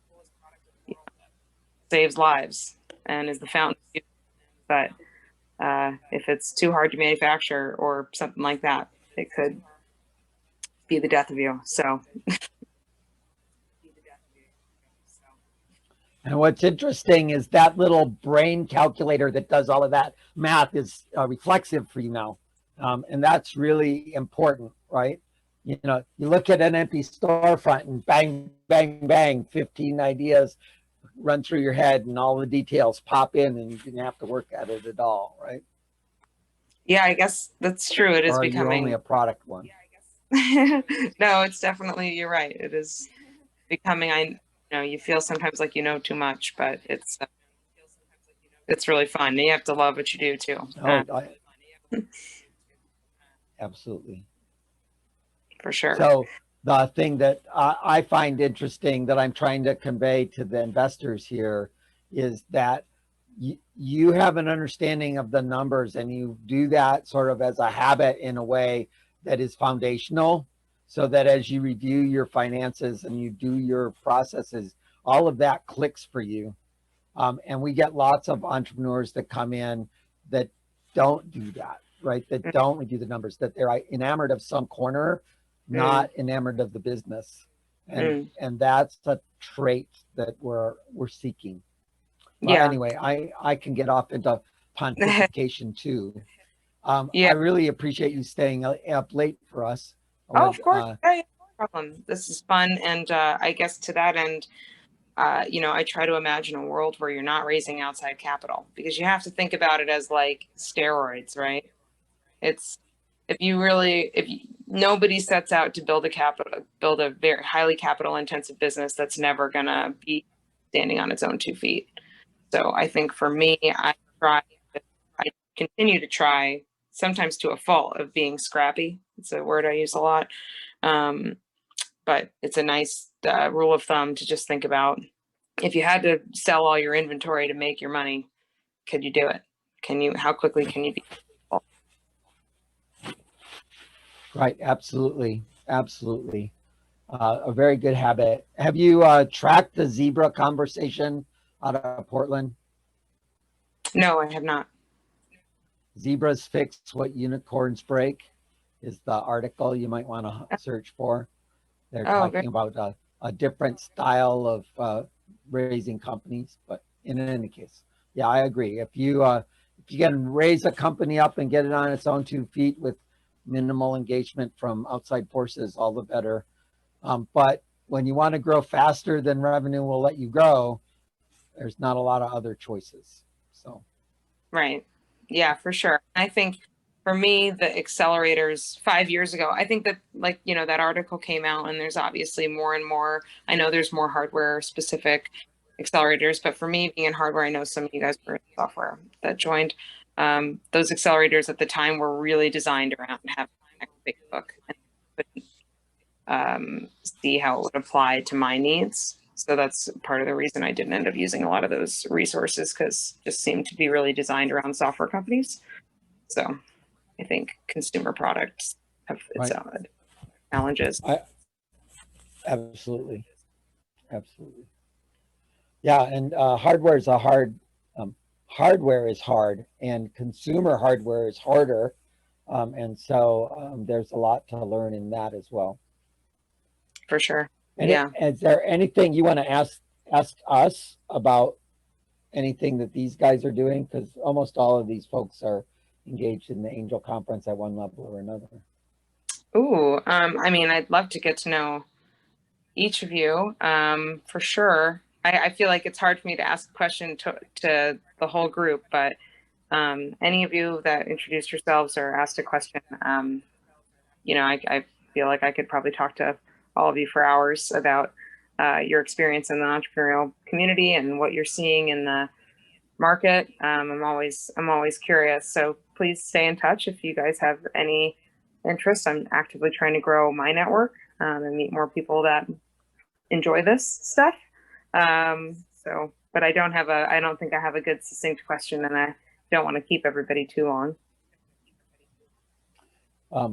you know, saves lives and is the fountain of youth. But if it's too hard to manufacture or something like that, it could be the death of you. So. And what's interesting is that little brain calculator that does all of that math is reflexive for you now. And that's really important, right? You know, you look at an empty storefront and bang, bang, bang, 15 ideas run through your head and all the details pop in and you didn't have to work at it at all, right? Yeah, I guess that's true. It is or becoming. Are you only a product one? No, it's definitely, you're right. It is becoming, you know, you feel sometimes like you know too much, but it's really fun. You have to love what you do too. Absolutely. For sure. So the thing that I find interesting that I'm trying to convey to the investors here is that you have an understanding of the numbers, and you do that sort of as a habit in a way that is foundational, so that as you review your finances and you do your processes, all of that clicks for you. And we get lots of entrepreneurs that come in that don't do that, right? That don't review the numbers, that they're enamored of some corner, not enamored of the business. And that's a trait that we're seeking. Well, anyway, I can get off into pontification too. I really appreciate you staying up late for us. Oh, of course. Yeah, no problem. This is fun. And I guess to that end, you know, I try to imagine a world where you're not raising outside capital, because you have to think about it as like steroids, right? It's, nobody sets out to build a very highly capital intensive business that's never gonna be standing on its own 2 feet. So I think for me, I continue to try, sometimes to a fault, of being scrappy. It's a word I use a lot. But it's a nice rule of thumb to just think about, if you had to sell all your inventory to make your money, could you do it? How quickly can you be? Right, absolutely, absolutely. A very good habit. Have you tracked the zebra conversation out of Portland? No, I have not. Zebras fix what unicorns break is the article you might want to search for. They're talking about a different style of raising companies, but in any case, yeah, I agree. If you can raise a company up and get it on its own 2 feet with minimal engagement from outside forces, all the better. But when you want to grow faster than revenue will let you grow, there's not a lot of other choices. So, right, yeah, for sure. I think for me, the accelerators 5 years ago, I think that, like, you know, that article came out and there's obviously more and more. I know there's more hardware specific accelerators, but for me, being in hardware, I know some of you guys were in software that joined. Those accelerators at the time were really designed around having Facebook, and couldn't see how it would apply to my needs. So that's part of the reason I didn't end up using a lot of those resources, because just seemed to be really designed around software companies. So I think consumer products have its own challenges. Absolutely. Absolutely. Yeah, and hardware is hardware is hard, and consumer hardware is harder. And so there's a lot to learn in that as well. For sure. And yeah. Is there anything you want to ask us about anything that these guys are doing? Because almost all of these folks are engaged in the Angel Conference at one level or another. Ooh, I mean, I'd love to get to know each of you, for sure. I feel like it's hard for me to ask a question to the whole group, but any of you that introduced yourselves or asked a question, you know, I feel like I could probably talk to all of you for hours about your experience in the entrepreneurial community and what you're seeing in the market. I'm always curious. So please stay in touch if you guys have any interest. I'm actively trying to grow my network and meet more people that enjoy this stuff. But I don't think I have a good succinct question, and I don't want to keep everybody too long.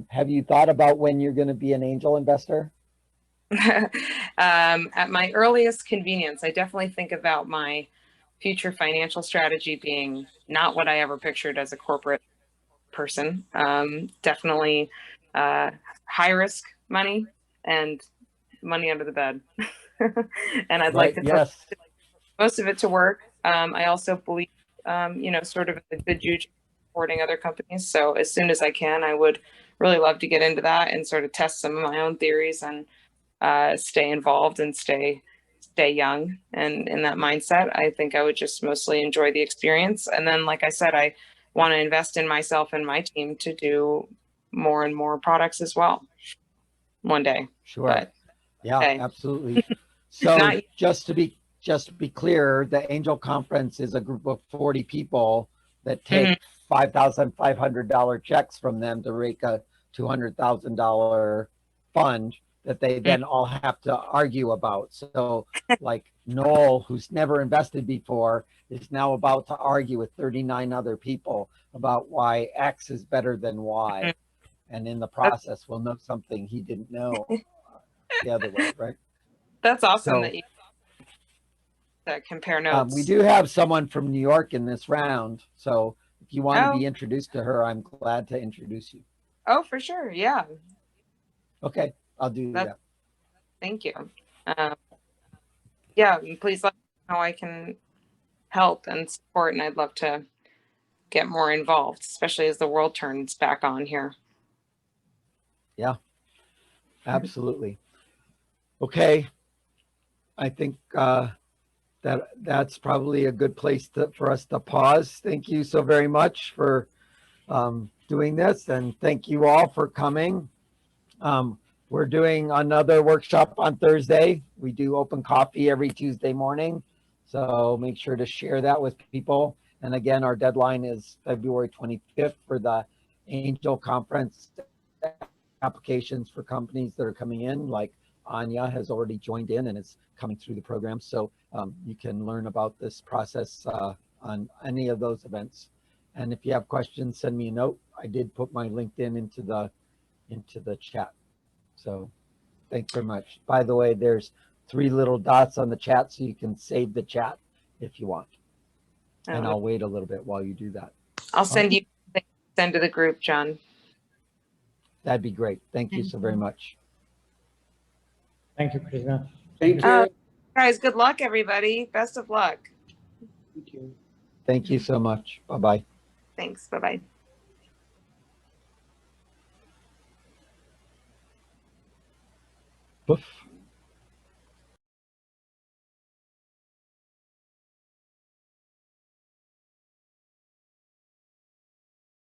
Have you thought about when you're going to be an angel investor? At my earliest convenience. I definitely think about my future financial strategy being not what I ever pictured as a corporate person. Definitely high risk money and money under the bed. And I'd like to put most of it to work. I also believe, you know, sort of a good juju supporting other companies. So as soon as I can, I would really love to get into that and sort of test some of my own theories and stay involved and stay young and in that mindset. I think I would just mostly enjoy the experience. And then, like I said, I want to invest in myself and my team to do more and more products as well one day. Sure. But, yeah, hey. absolutely. So just to be clear, the Angel Conference is a group of 40 people that take $5,500 checks from them to make a $200,000 fund that they then all have to argue about. So like Noel, who's never invested before, is now about to argue with 39 other people about why X is better than Y. And in the process, we'll know something he didn't know the other way, right? That's awesome that you compare notes. We do have someone from New York in this round. So if you want to be introduced to her, I'm glad to introduce you. Oh, for sure. Yeah. Okay, I'll do that. Thank you. Yeah, please let me know how I can help and support, and I'd love to get more involved, especially as the world turns back on here. Yeah, absolutely. Okay, I think that's probably a good place for us to pause. Thank you so very much for doing this, and thank you all for coming. We're doing another workshop on Thursday. We do open coffee every Tuesday morning, so make sure to share that with people. And again, our deadline is February 25th for the Angel Conference applications for companies that are coming in, like Anya has already joined in and is coming through the program. So you can learn about this process on any of those events. And if you have questions, send me a note. I did put my LinkedIn into the chat. So thanks very much. By the way, there's 3 little dots on the chat, so you can save the chat if you want. And I'll wait a little bit while you do that. I'll send you to the group, John. That'd be great. Thank you so very much. Thank you, Krishna. Thank you. Guys, good luck, everybody. Best of luck. Thank you. Thank you so much. Bye-bye. Thanks. Bye-bye. Poof.